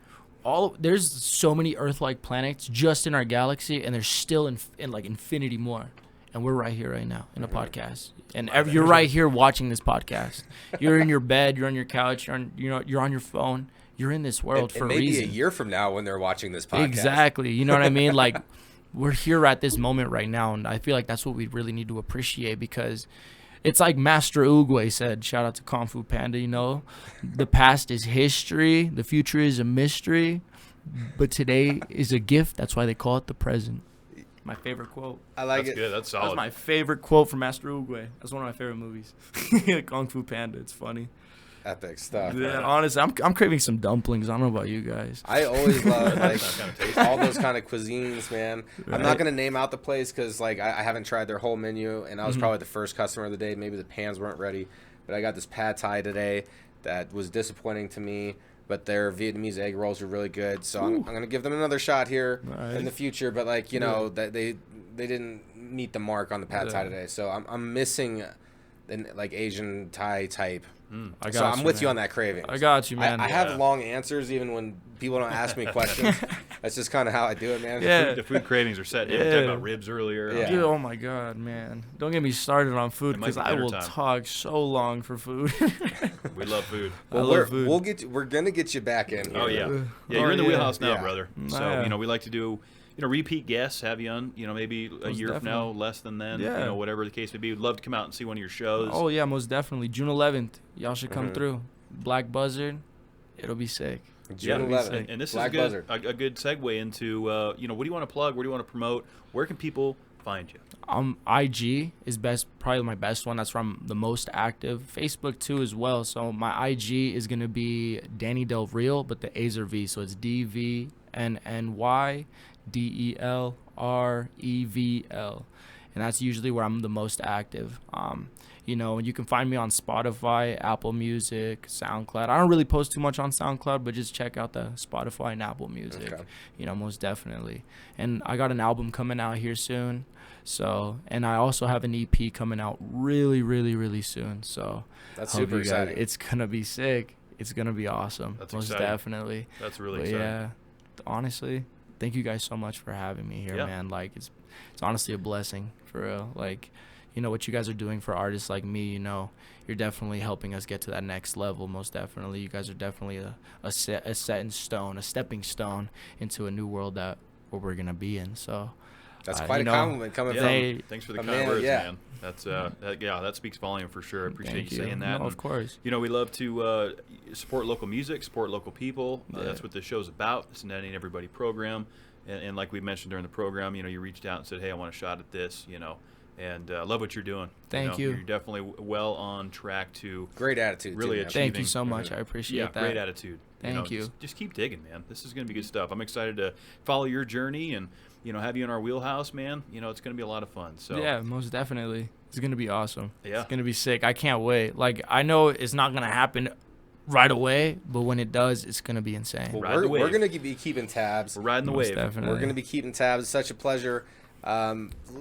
there's so many Earth-like planets just in our galaxy, and there's still in like infinity more. And we're right here right now in a podcast. And you're right here watching this podcast. You're in your bed, you're on your couch, you're on your phone. You're in this world for a reason. Maybe a year from now when they're watching this podcast. Exactly. You know what I mean? Like, we're here at this moment right now, and I feel like that's what we really need to appreciate, because it's like Master Oogway said, shout out to Kung Fu Panda, the past is history, the future is a mystery, but today is a gift. That's why they call it the present. My favorite quote. I like it. That's good. That's solid. That's my favorite quote from Master Oogway. That's one of my favorite movies. Kung Fu Panda. It's funny. Epic stuff. Yeah, honestly, I'm craving some dumplings. I don't know about you guys. I always love all those kind of cuisines, man. Right. I'm not gonna name out the place because I haven't tried their whole menu, and I was probably the first customer of the day. Maybe the pans weren't ready, but I got this pad thai today that was disappointing to me. But their Vietnamese egg rolls are really good, so I'm gonna give them another shot here in the future. But that they didn't meet the mark on the pad thai today, so I'm missing an Asian Thai type. I'm with you on that craving. I got you, man. I have long answers even when people don't ask me questions. That's just kind of how I do it, man. Yeah. The food cravings are set. Yeah. We talked about ribs earlier. Yeah. Dude, oh my God, man. Don't get me started on food, because I will talk so long for food. We love food. Well, we're gonna get you back in here. Oh yeah. Yeah, you're in the wheelhouse now, Yeah. brother. So, we like to do repeat guests, have you on, maybe a year from now, less than then, whatever the case may be. We'd love to come out and see one of your shows. Oh, yeah, most definitely. June 11th. Y'all should come through. Black Buzzard. It'll be sick. June 11th. And this Black is a good segue into, what do you want to plug? Where do you want to promote? Where can people find you? IG is probably my best one. That's where I'm the most active. Facebook too as well. So my IG is gonna be DVNNY DEL REVL, but the A's are V, so it's DVNNY DEL REVL, and that's usually where I'm the most active. You know, you can find me on Spotify, Apple Music, SoundCloud. I don't really post too much on SoundCloud, but just check out the Spotify and Apple Music. Okay. You know, most definitely. And I got an album coming out here soon. So, and I also have an EP coming out really, really, really soon. So That's hope super you guys- exciting. It's gonna be sick. It's gonna be awesome. That's most exciting. definitely. That's really But exciting. yeah, honestly, thank you guys so much for having me here, Yeah. man. Like it's honestly a blessing for real. Like, you know what you guys are doing for artists like me. You know, you're definitely helping us get to that next level. Most definitely, you guys are definitely a set in stone, a stepping stone into a new world that where we're gonna be in. So That's you quite a know, compliment coming Yeah, from. They- thanks for the a kind man, words, yeah. man. That's that speaks volume for sure. I appreciate Thank you you. saying that. No, And, of course. You know, we love to support local music, support local people. Yeah. That's what this show's about. It's an Any and Everybody program. And like we mentioned during the program, you know, you reached out and said, hey, I want a shot at this, you know, and love what you're doing. Thank you. You're definitely well on track to Great attitude. really too, man. achieve Thank you achieving- so much. I appreciate yeah, that. great attitude. Thank you. Just keep digging, man. This is going to be good stuff. I'm excited to follow your journey and, you know, have you in our wheelhouse, man. You know, it's going to be a lot of fun. So Yeah, most definitely. It's gonna be awesome. Yeah. It's gonna be sick. I can't wait. Like I know it's not gonna happen right away, but when it does, it's gonna be insane. Well, Ride the we're wave. going to be keeping tabs. we're riding the Most wave. definitely. We're going to be keeping tabs. It's such a pleasure.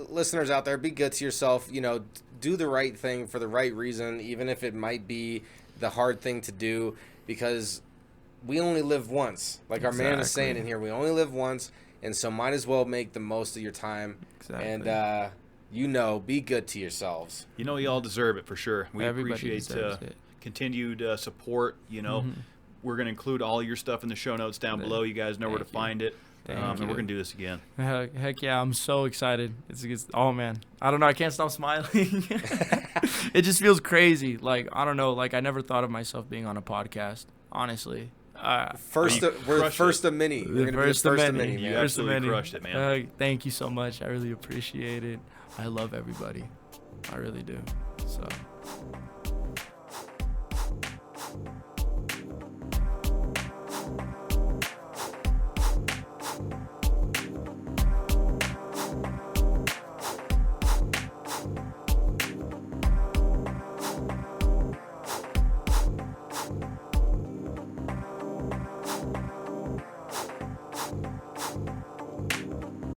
Listeners out there, be good to yourself. You know, do the right thing for the right reason, even if it might be the hard thing to do, because we only live once. Like our man is Exactly. saying in here, we only live once, and so might as well make the most of your time. Exactly. And, you know, be good to yourselves. You know, you all deserve it for sure. We Everybody appreciate deserves it. continued support. You know, we're going to include all your stuff in the show notes down Thank- below. You guys know where to thank you. find it. Thank And we're you. going to do this again. Heck yeah, I'm so excited. It's oh man, I don't know. I can't stop smiling. It just feels crazy. Like I don't know. Like I never thought of myself being on a podcast. Honestly. First, you we're crushed first it. of many. We're going to be the First of first of many. many, You man. First of absolutely many. crushed it, man. Thank you so much. I really appreciate it. I love everybody. I really do. So.